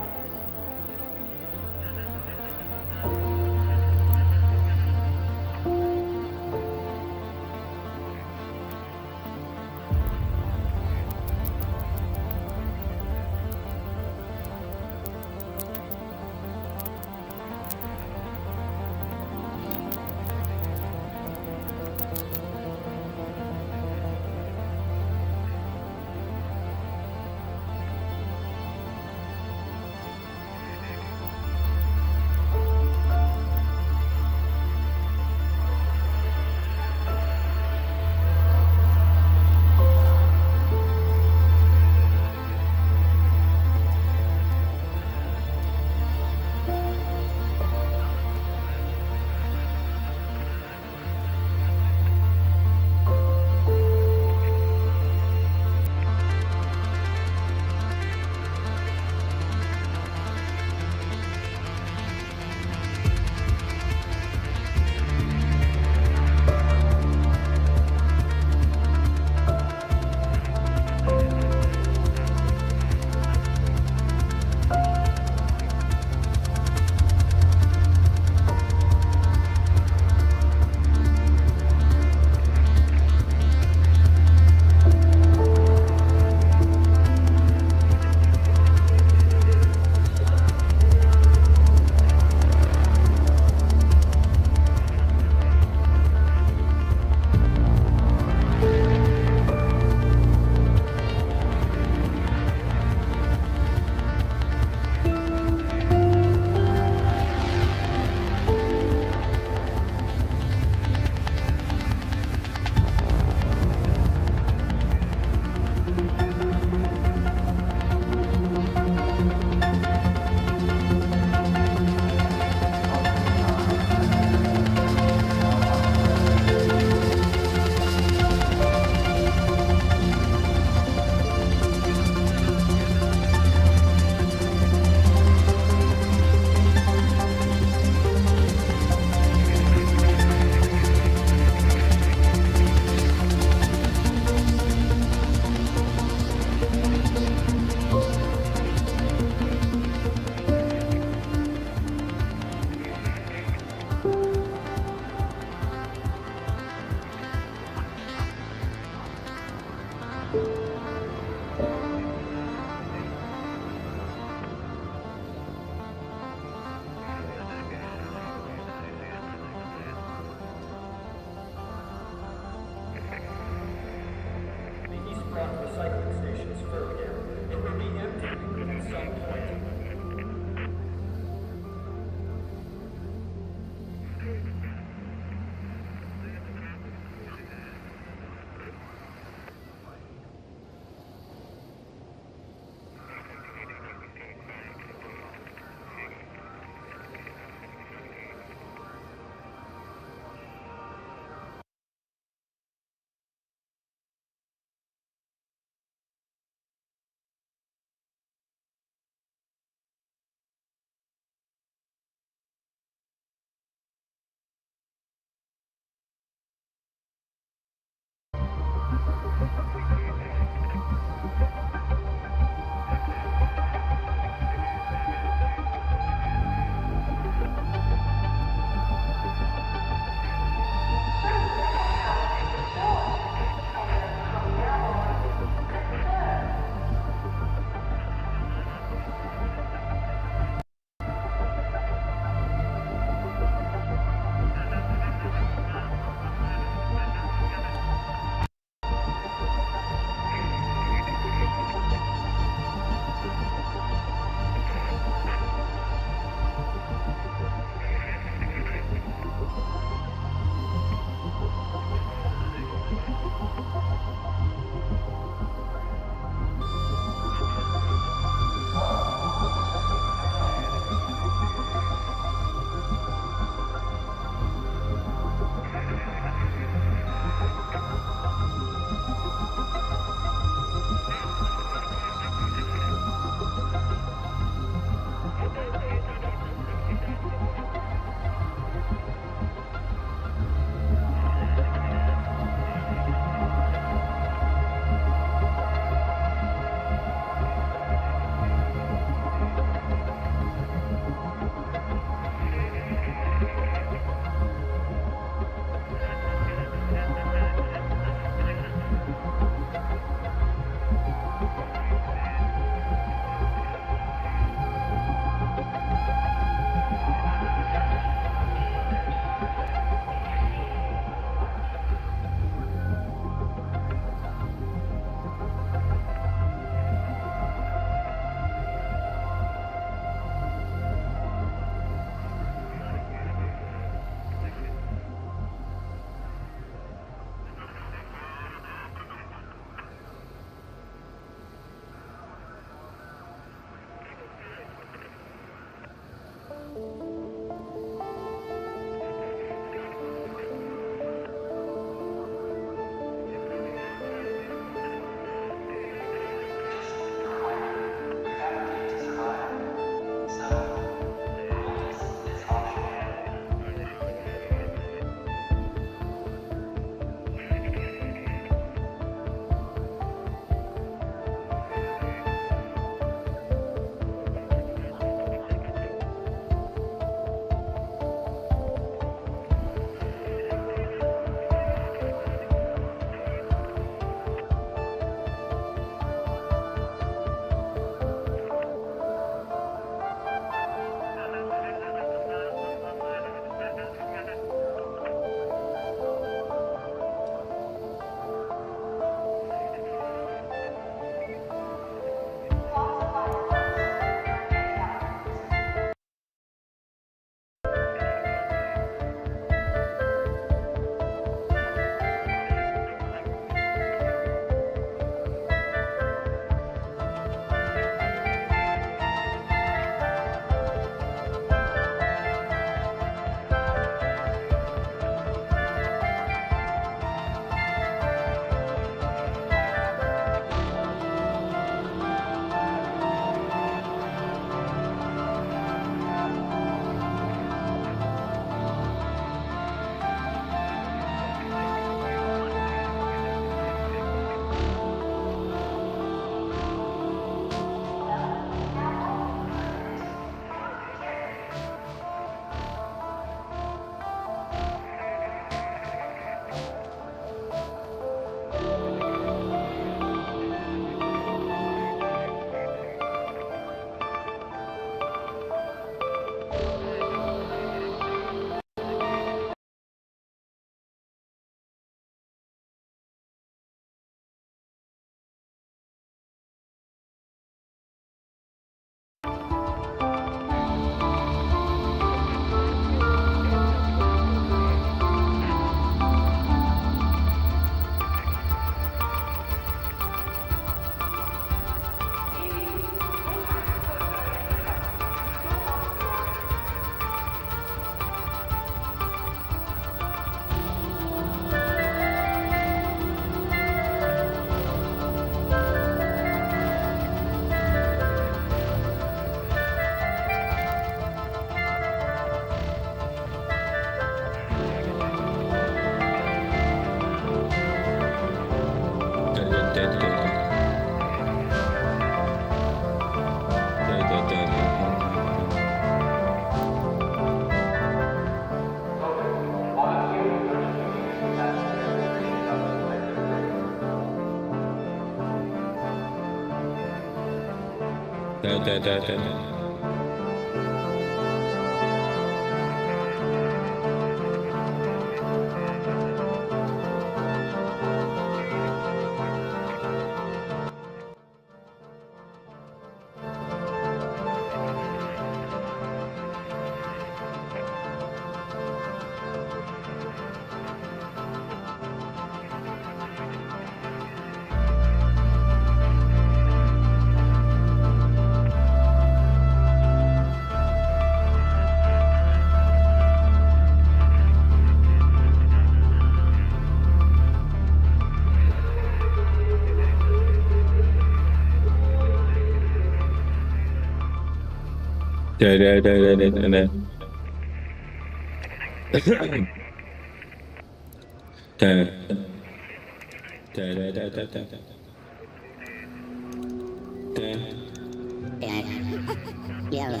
Дело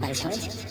происходит?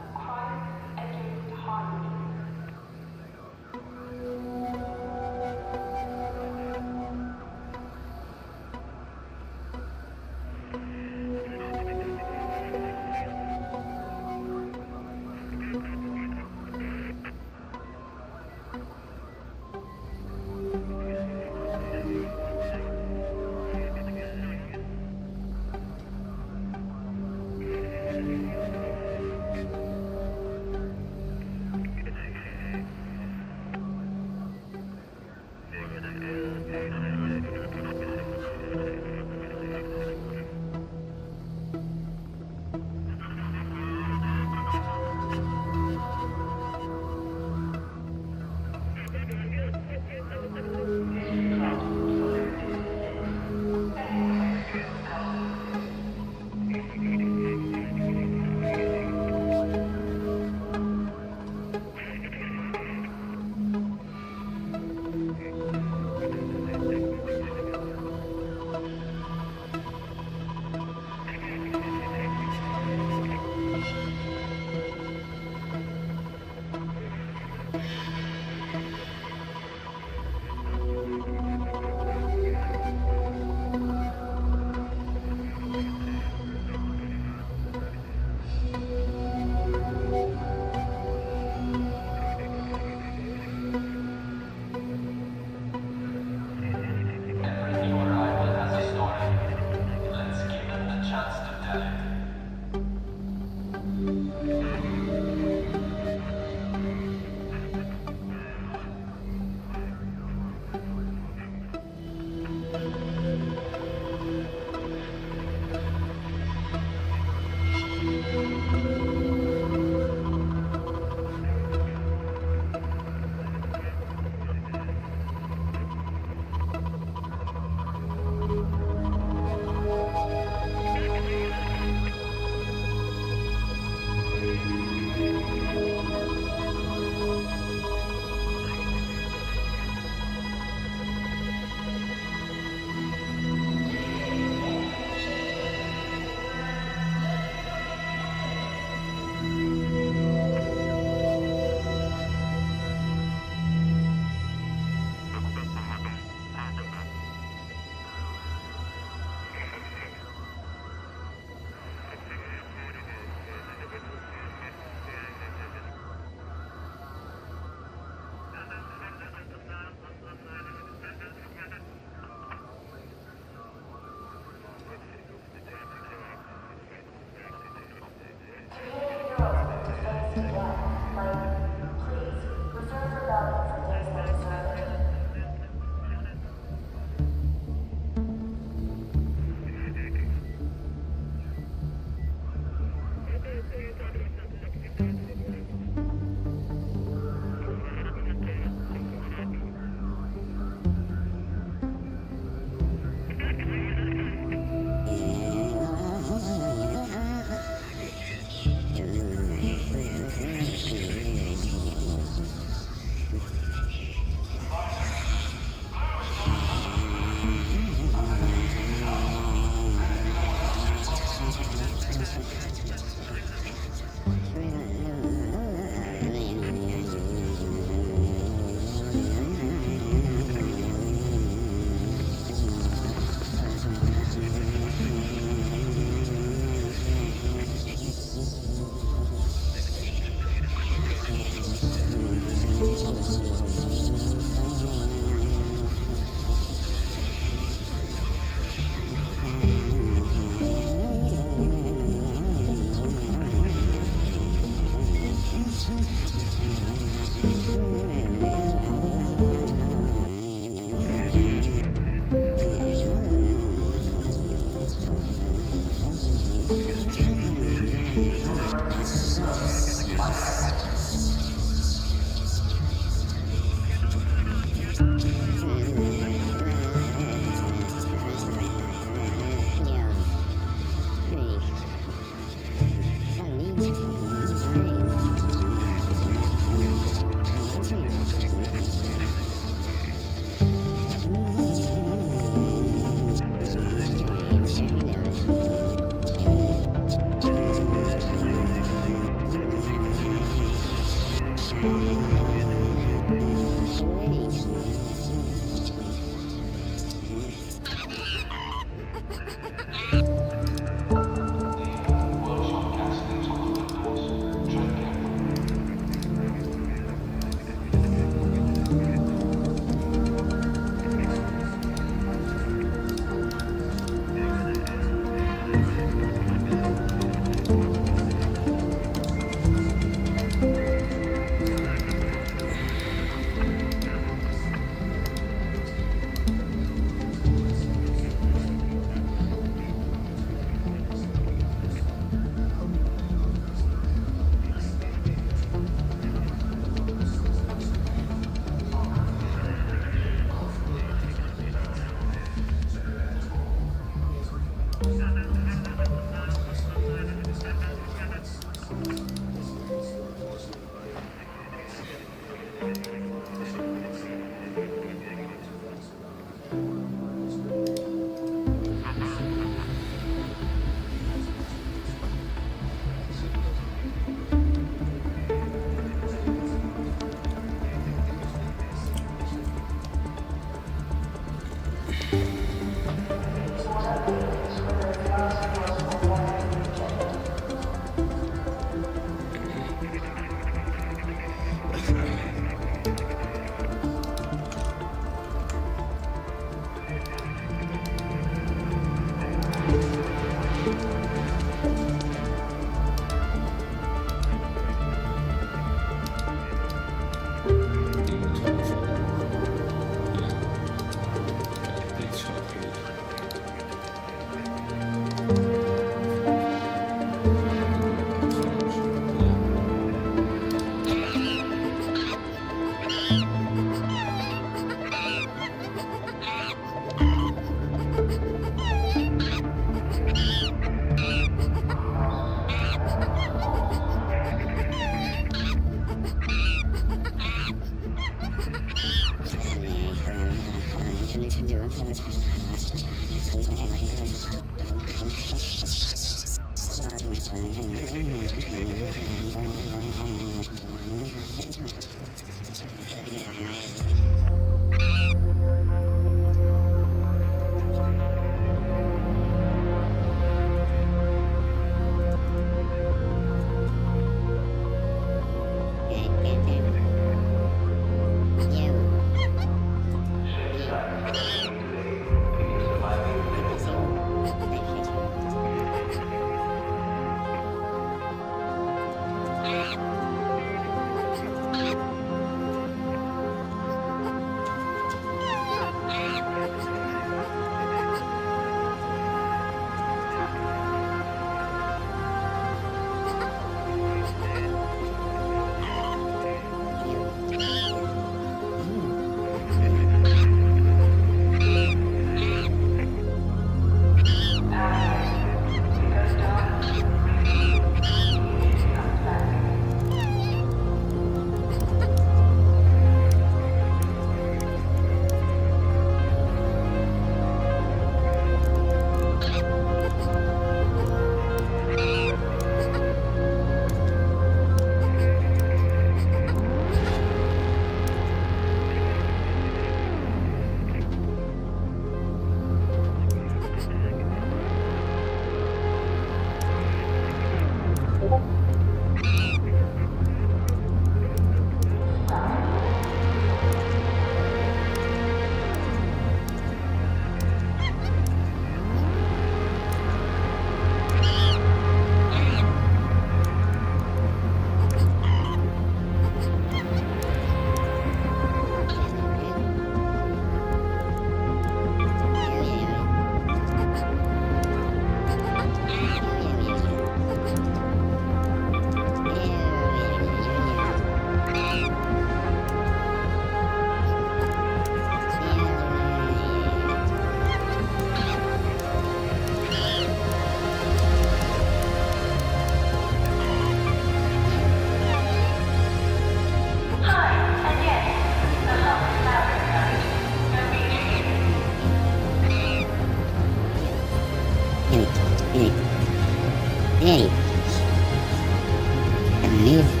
need.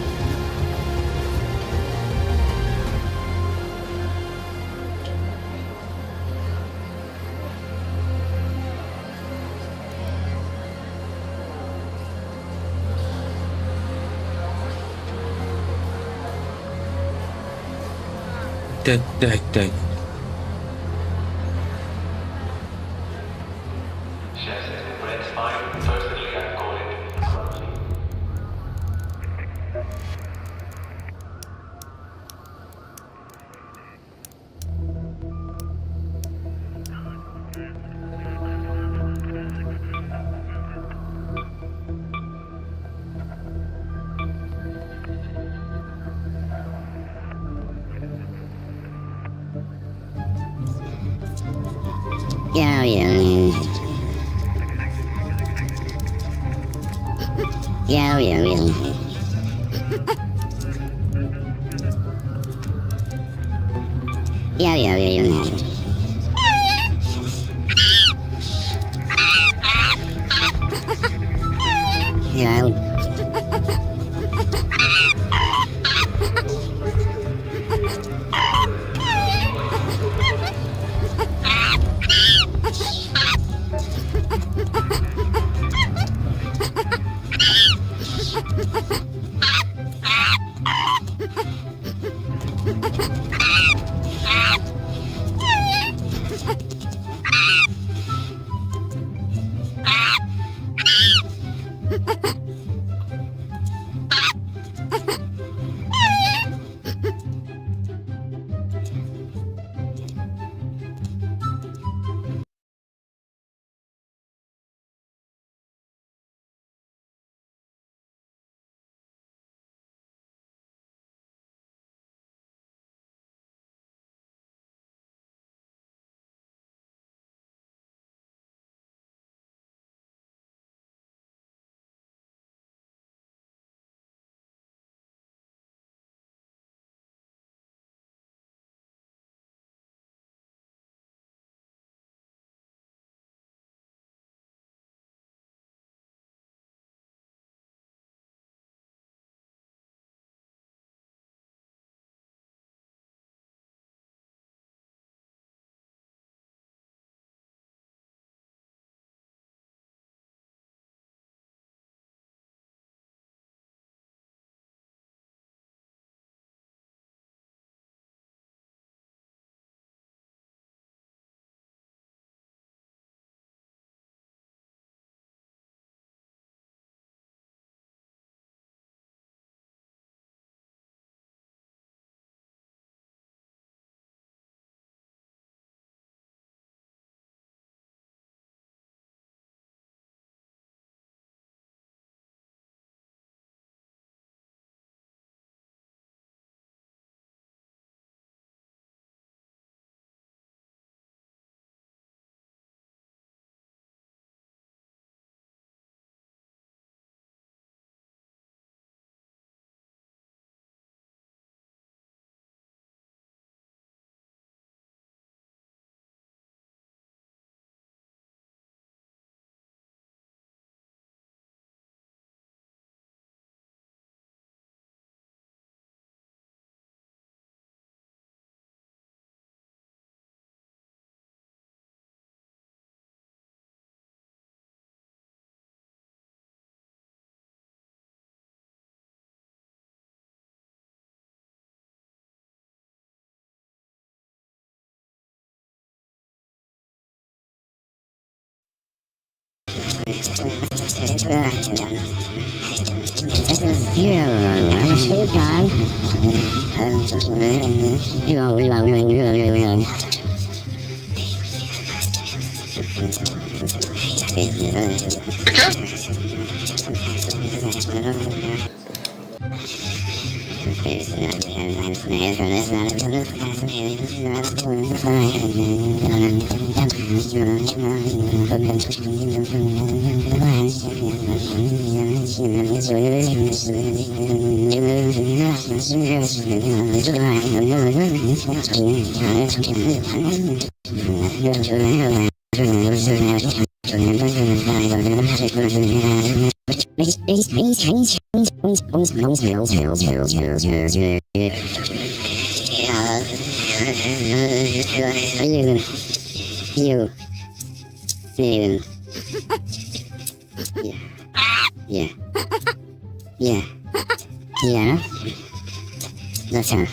Dead. Yeah. Yeah. That's her.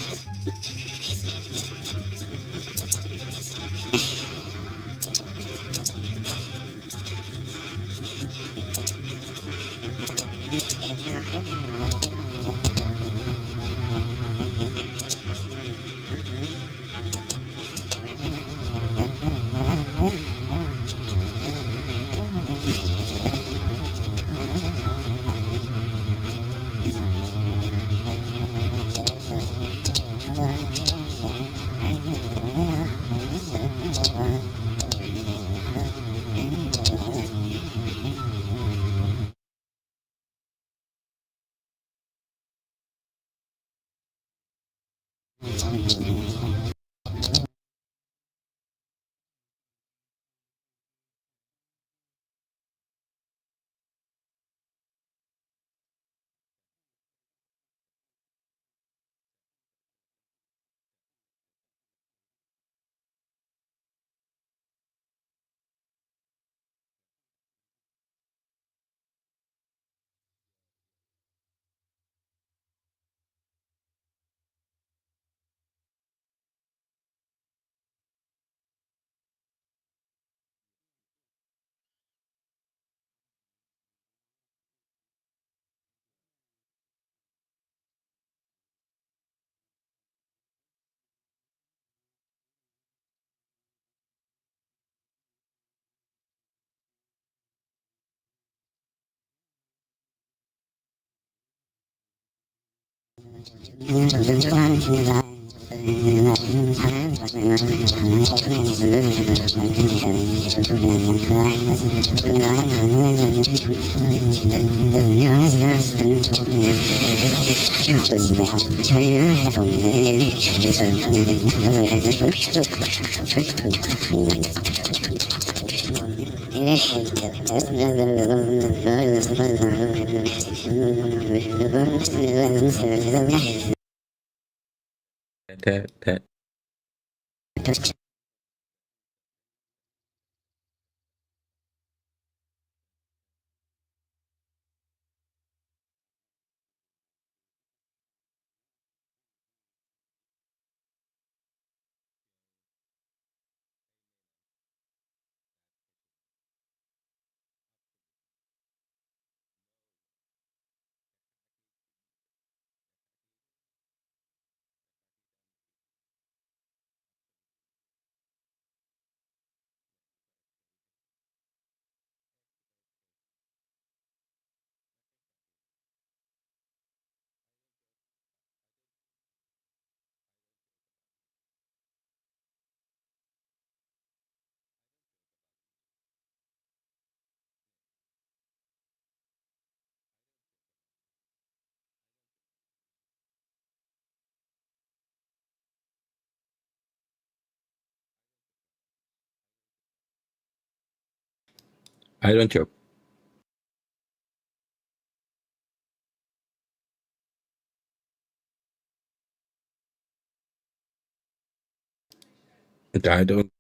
That. I don't joke. But I don't.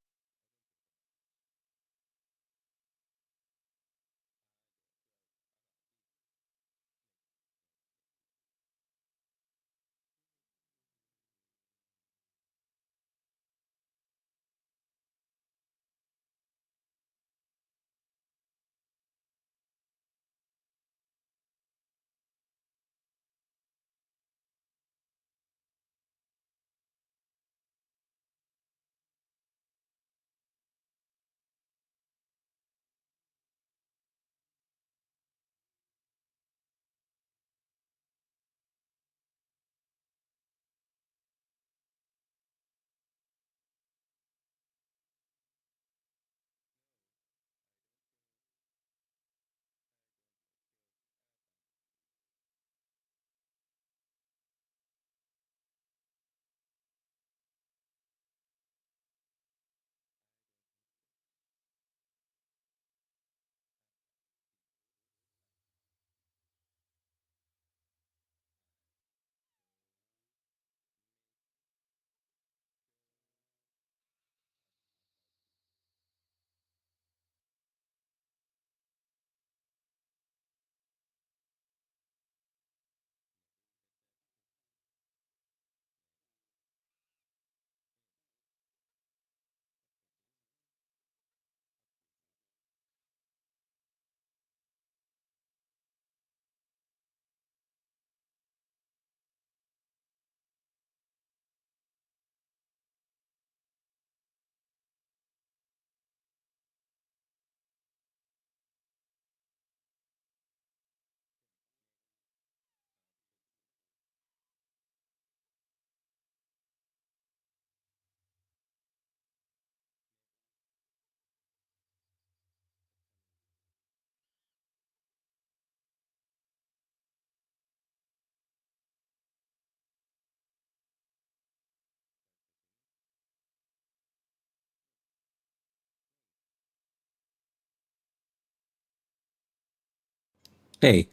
Nee,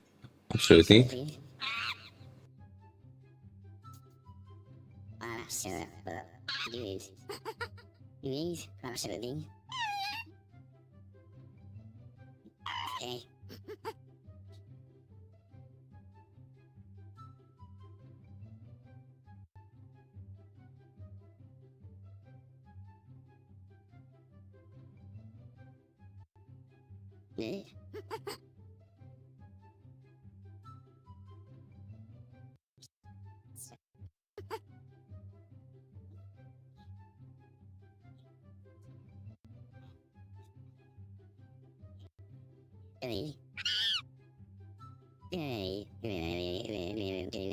absoluut niet. Absolutely. Absolutely. Okay. Nee. Hey. Hey. Hey.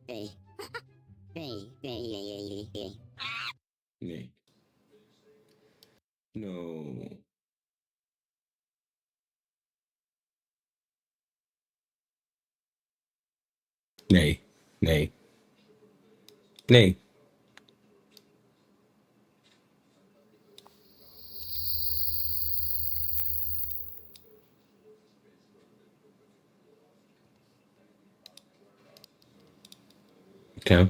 Hey. Nee. No. Nee. Nee. Nee. Okay.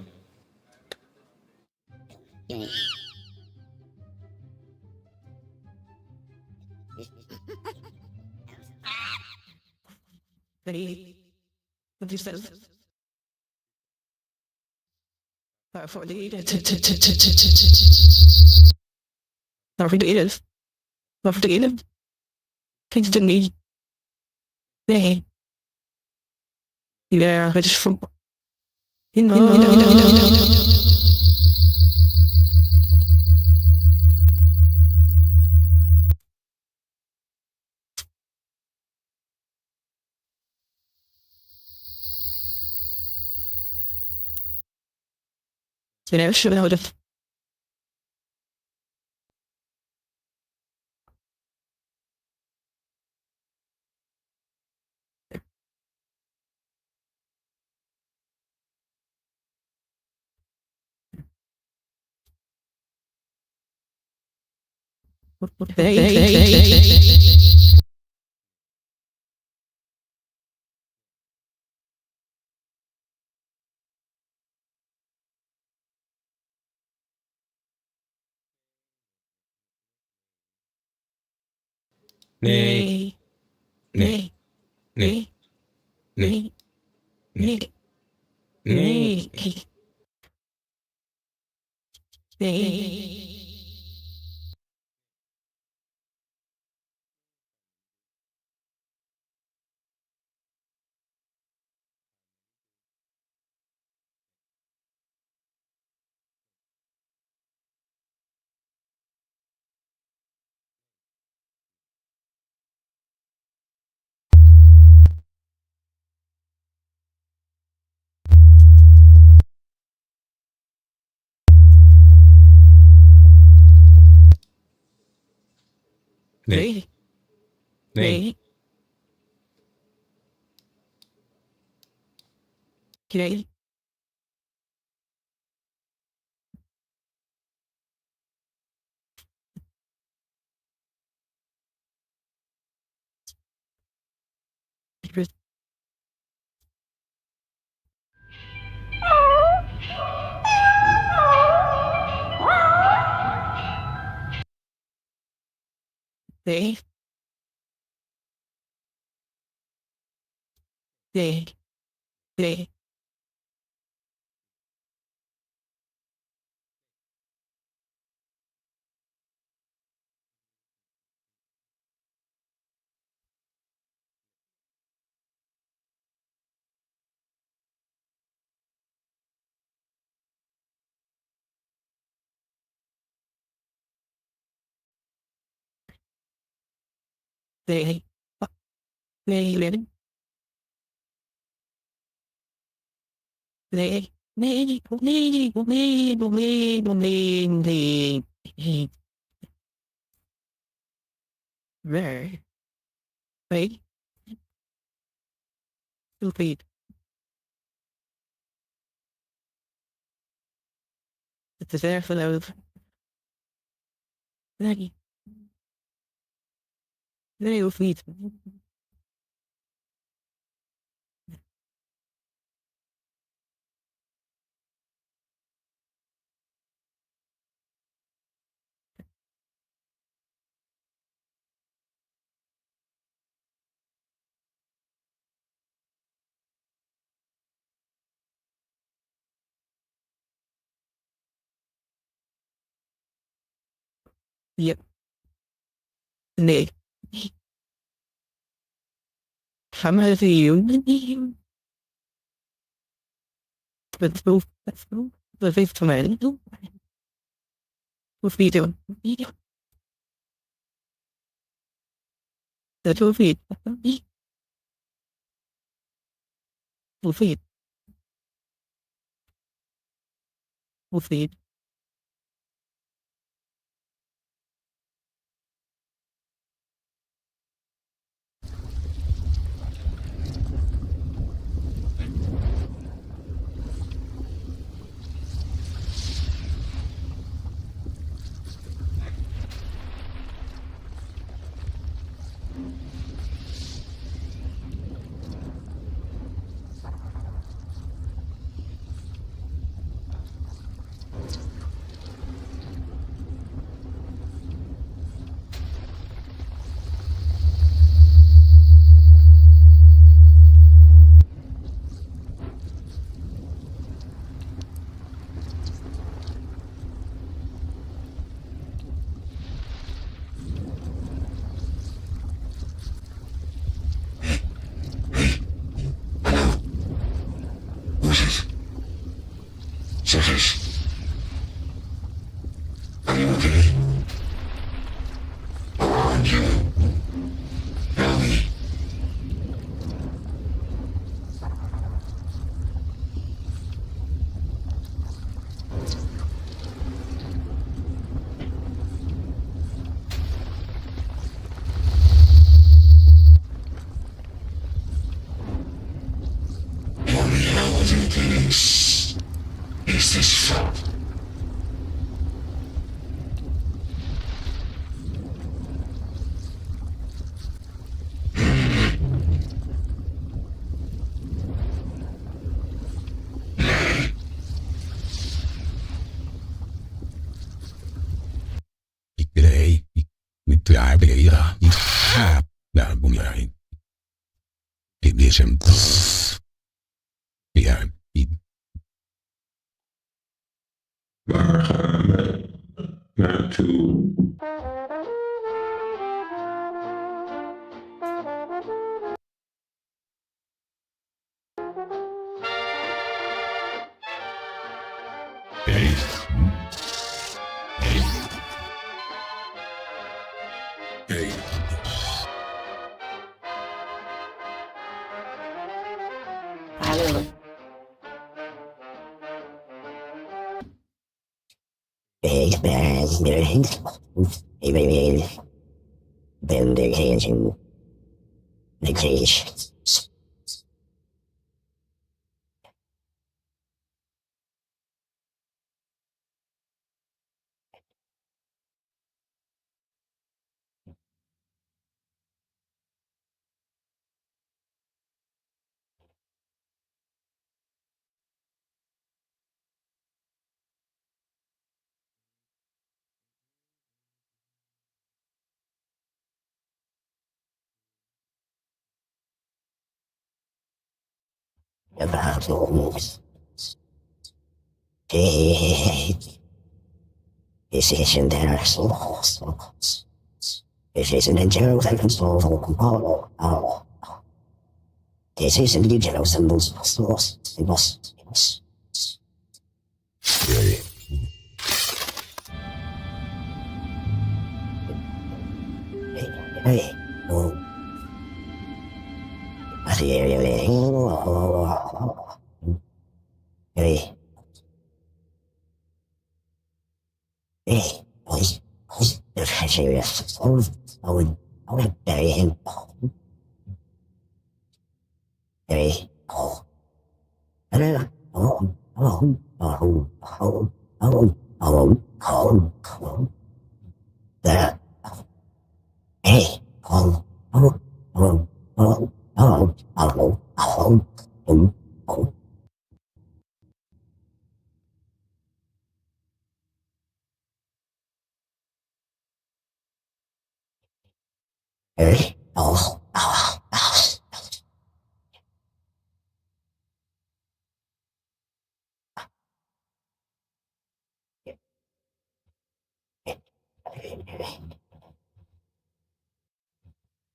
Ready? With yourself. For the Not for the eaters. Not for the eaters. Things to me. They. Yeah, I just from. You know, should have noticed. Nee. Nee. Nee. Nee. Nee. Nee. Nee. Nee. Nee. They. They. They. They. They living. They. Very. Wait. Stupid. Het is erg veel over. Nee. Nee, hoeft niet. Ja. Nee. Ga maar even doen. Dat heeft van mij niet doen. Hoeft niet doen. Dat hoeft niet. Hoeft niet. Hoeft niet. Zeg eens. Are you okay? Aren't you? Tell me. What reality is this from? Dit is hem. Ja, Waar gaan we naartoe? Hey. Hey. Hallo. Ik ben erin. Ik ben de geest. De geest. About almost. Hey. This isn't their souls. This isn't a general sentence of all. This isn't the general symbols of source. It must. Hey. Hey. Oh. Hey. Hey, they're serious. I would bury him. Hey,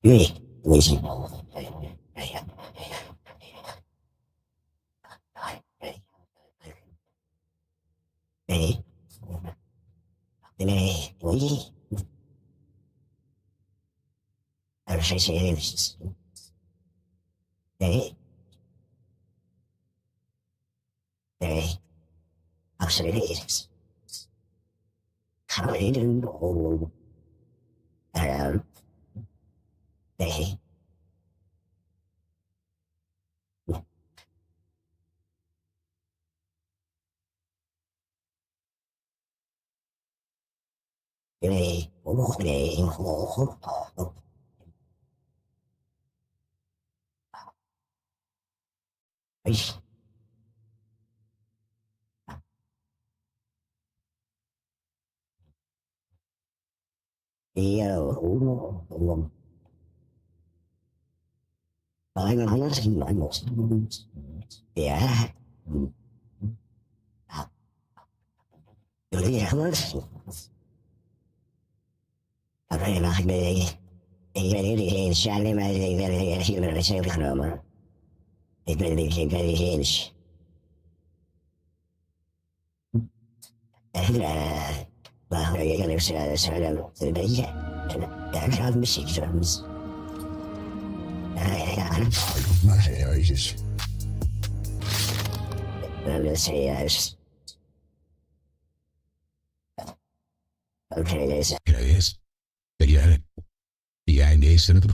¿Crees? Sería behind this and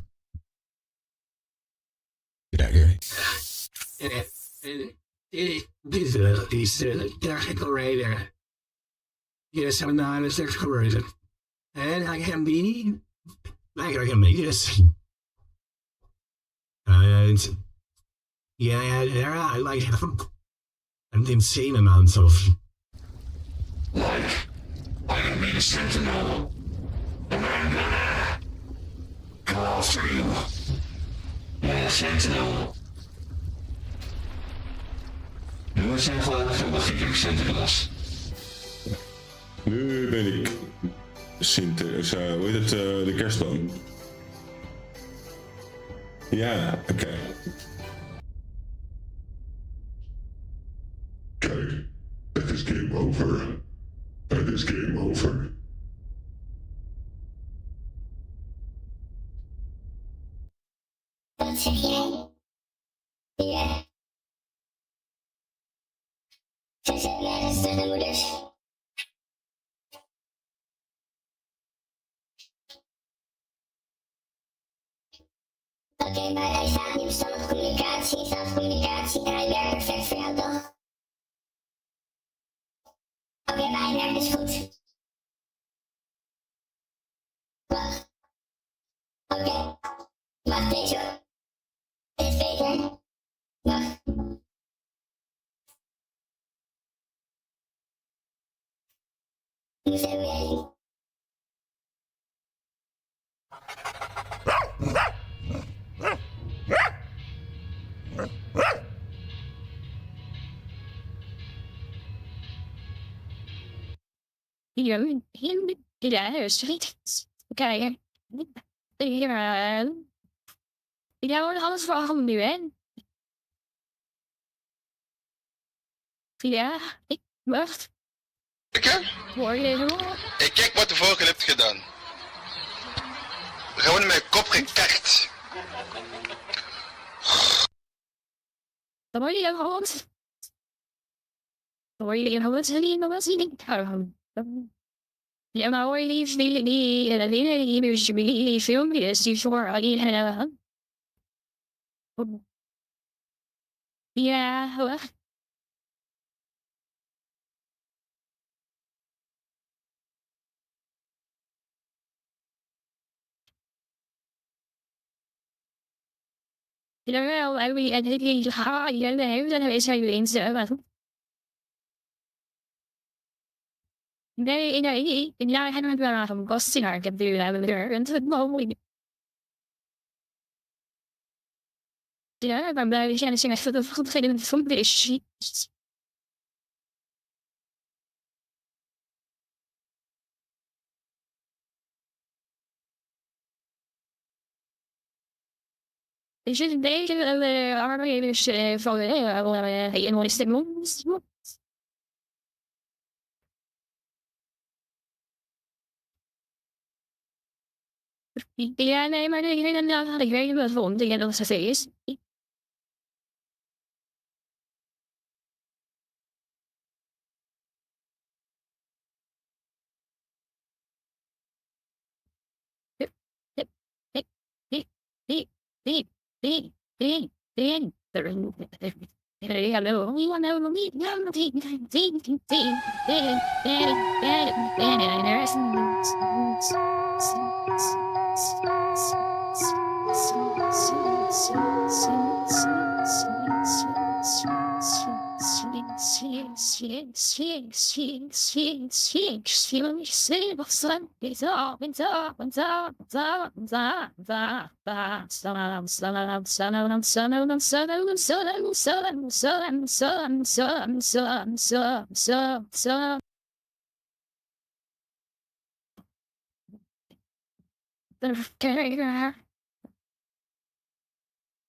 Yes, I'm not as explorated. And I can be like I can make this. And yeah, there I like an insane amount of I'm a sentinel, and I'm gonna go after you. You're a sentinel. Nu zijn gewoon verwachtingen sentinels. Nu ben ik hoe heet het, de kerstboom? Ja, oké. Kijk, het is game over. Het is game over. Wat zeg jij? Ja. Ze zijn nergens de moeders. Oké, maar hij staat nu stand op communicatie. Hij werkt perfect voor jou, toch? Oké, maar hij werkt dus goed. Wacht. Oké. Wacht, deze hoor. Dit is beter. Wacht. Nu zijn we heen. Ja, street. Kijk. Ja, hoor, alles vragen nu, hè? Ja, ik wacht. Hoor je dit wel? Ik kijk wat de vorige hebt gedaan. Gewoon in mijn kop gekakt. Dan hoor je gewoon. Dan hoor je gewoon zien. Ja, maar hoor je die filmpjes die voor alleen. Ja, wacht. Jawel, en die haaien, dan is hij weer eens. Nee, ja, hij moet wel aan een kostje. Ik heb die weer en het mogelijk. Ja, maar bij de zingen echt dat goed geen van is. Is het een beetje arbeiders van een mooie stem? Ja, nee, maar ik weet niet wat voor dingen dat ze is.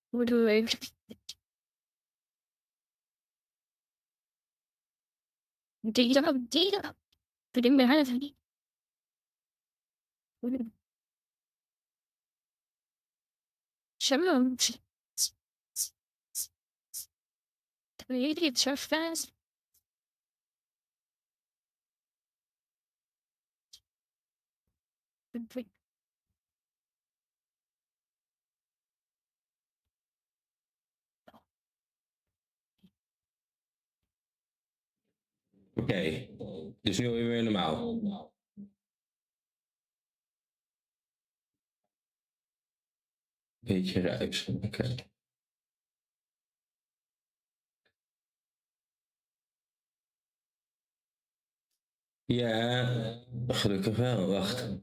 Hoe doe ik? Data. Verding ben het niet. Shalom. Weet je het zo fast? Oké, dus nu weer normaal. Beetje ruis, oké. Ja, gelukkig wel, wacht.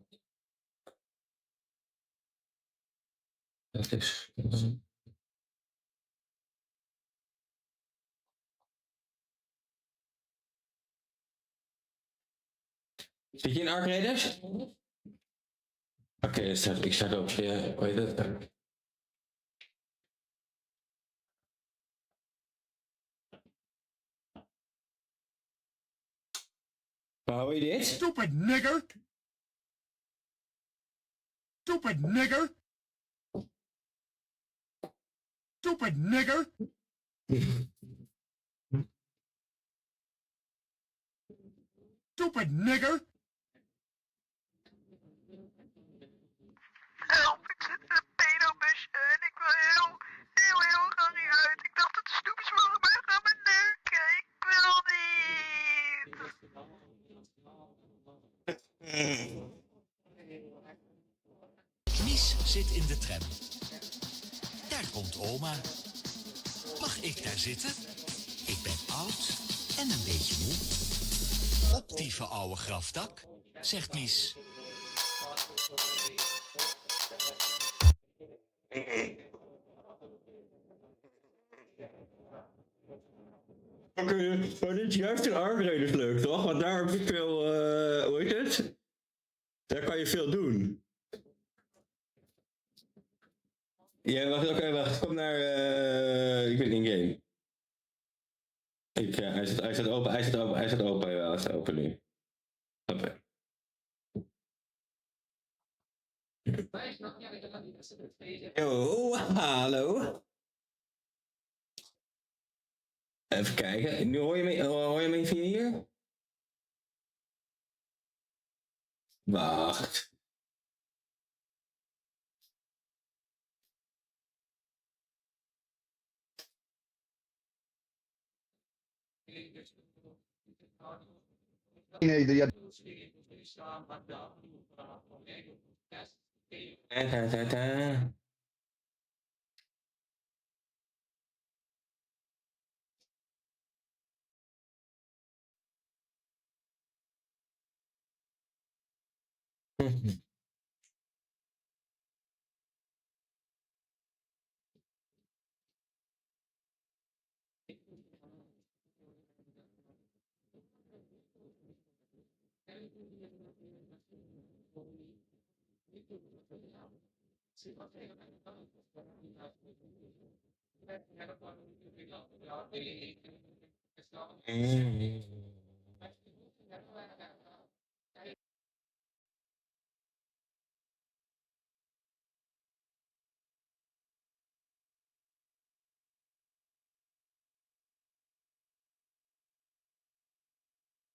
Dat is... Zit je in Ark Raiders? Oké, ik start op. Ja, hoe heet het? Waar hou je dit? Stupid nigger! Stupid nigger! Stupid nigger! Stupid nigger! Help, ik zit in een pedobusje en ik wil heel graag hieruit. Ik dacht dat de snoepjes mogen mij gaan beneuken. Ik wil niet. Mies zit in de tram. Daar komt oma. Mag ik daar zitten? Ik ben oud en een beetje moe. Op die oude grafdak, zegt Mies. Oké, maar dit is juist een Ark Raiders leuk, toch? Want daar heb je veel, hoe heet het? Daar kan je veel doen. Ja, wacht, kom naar, ik ben in game. Hij staat open, ja, hij staat open nu. Oké. Yo, hallo. Even kijken, nu hoor je me via hier? Wacht. Nee, ja.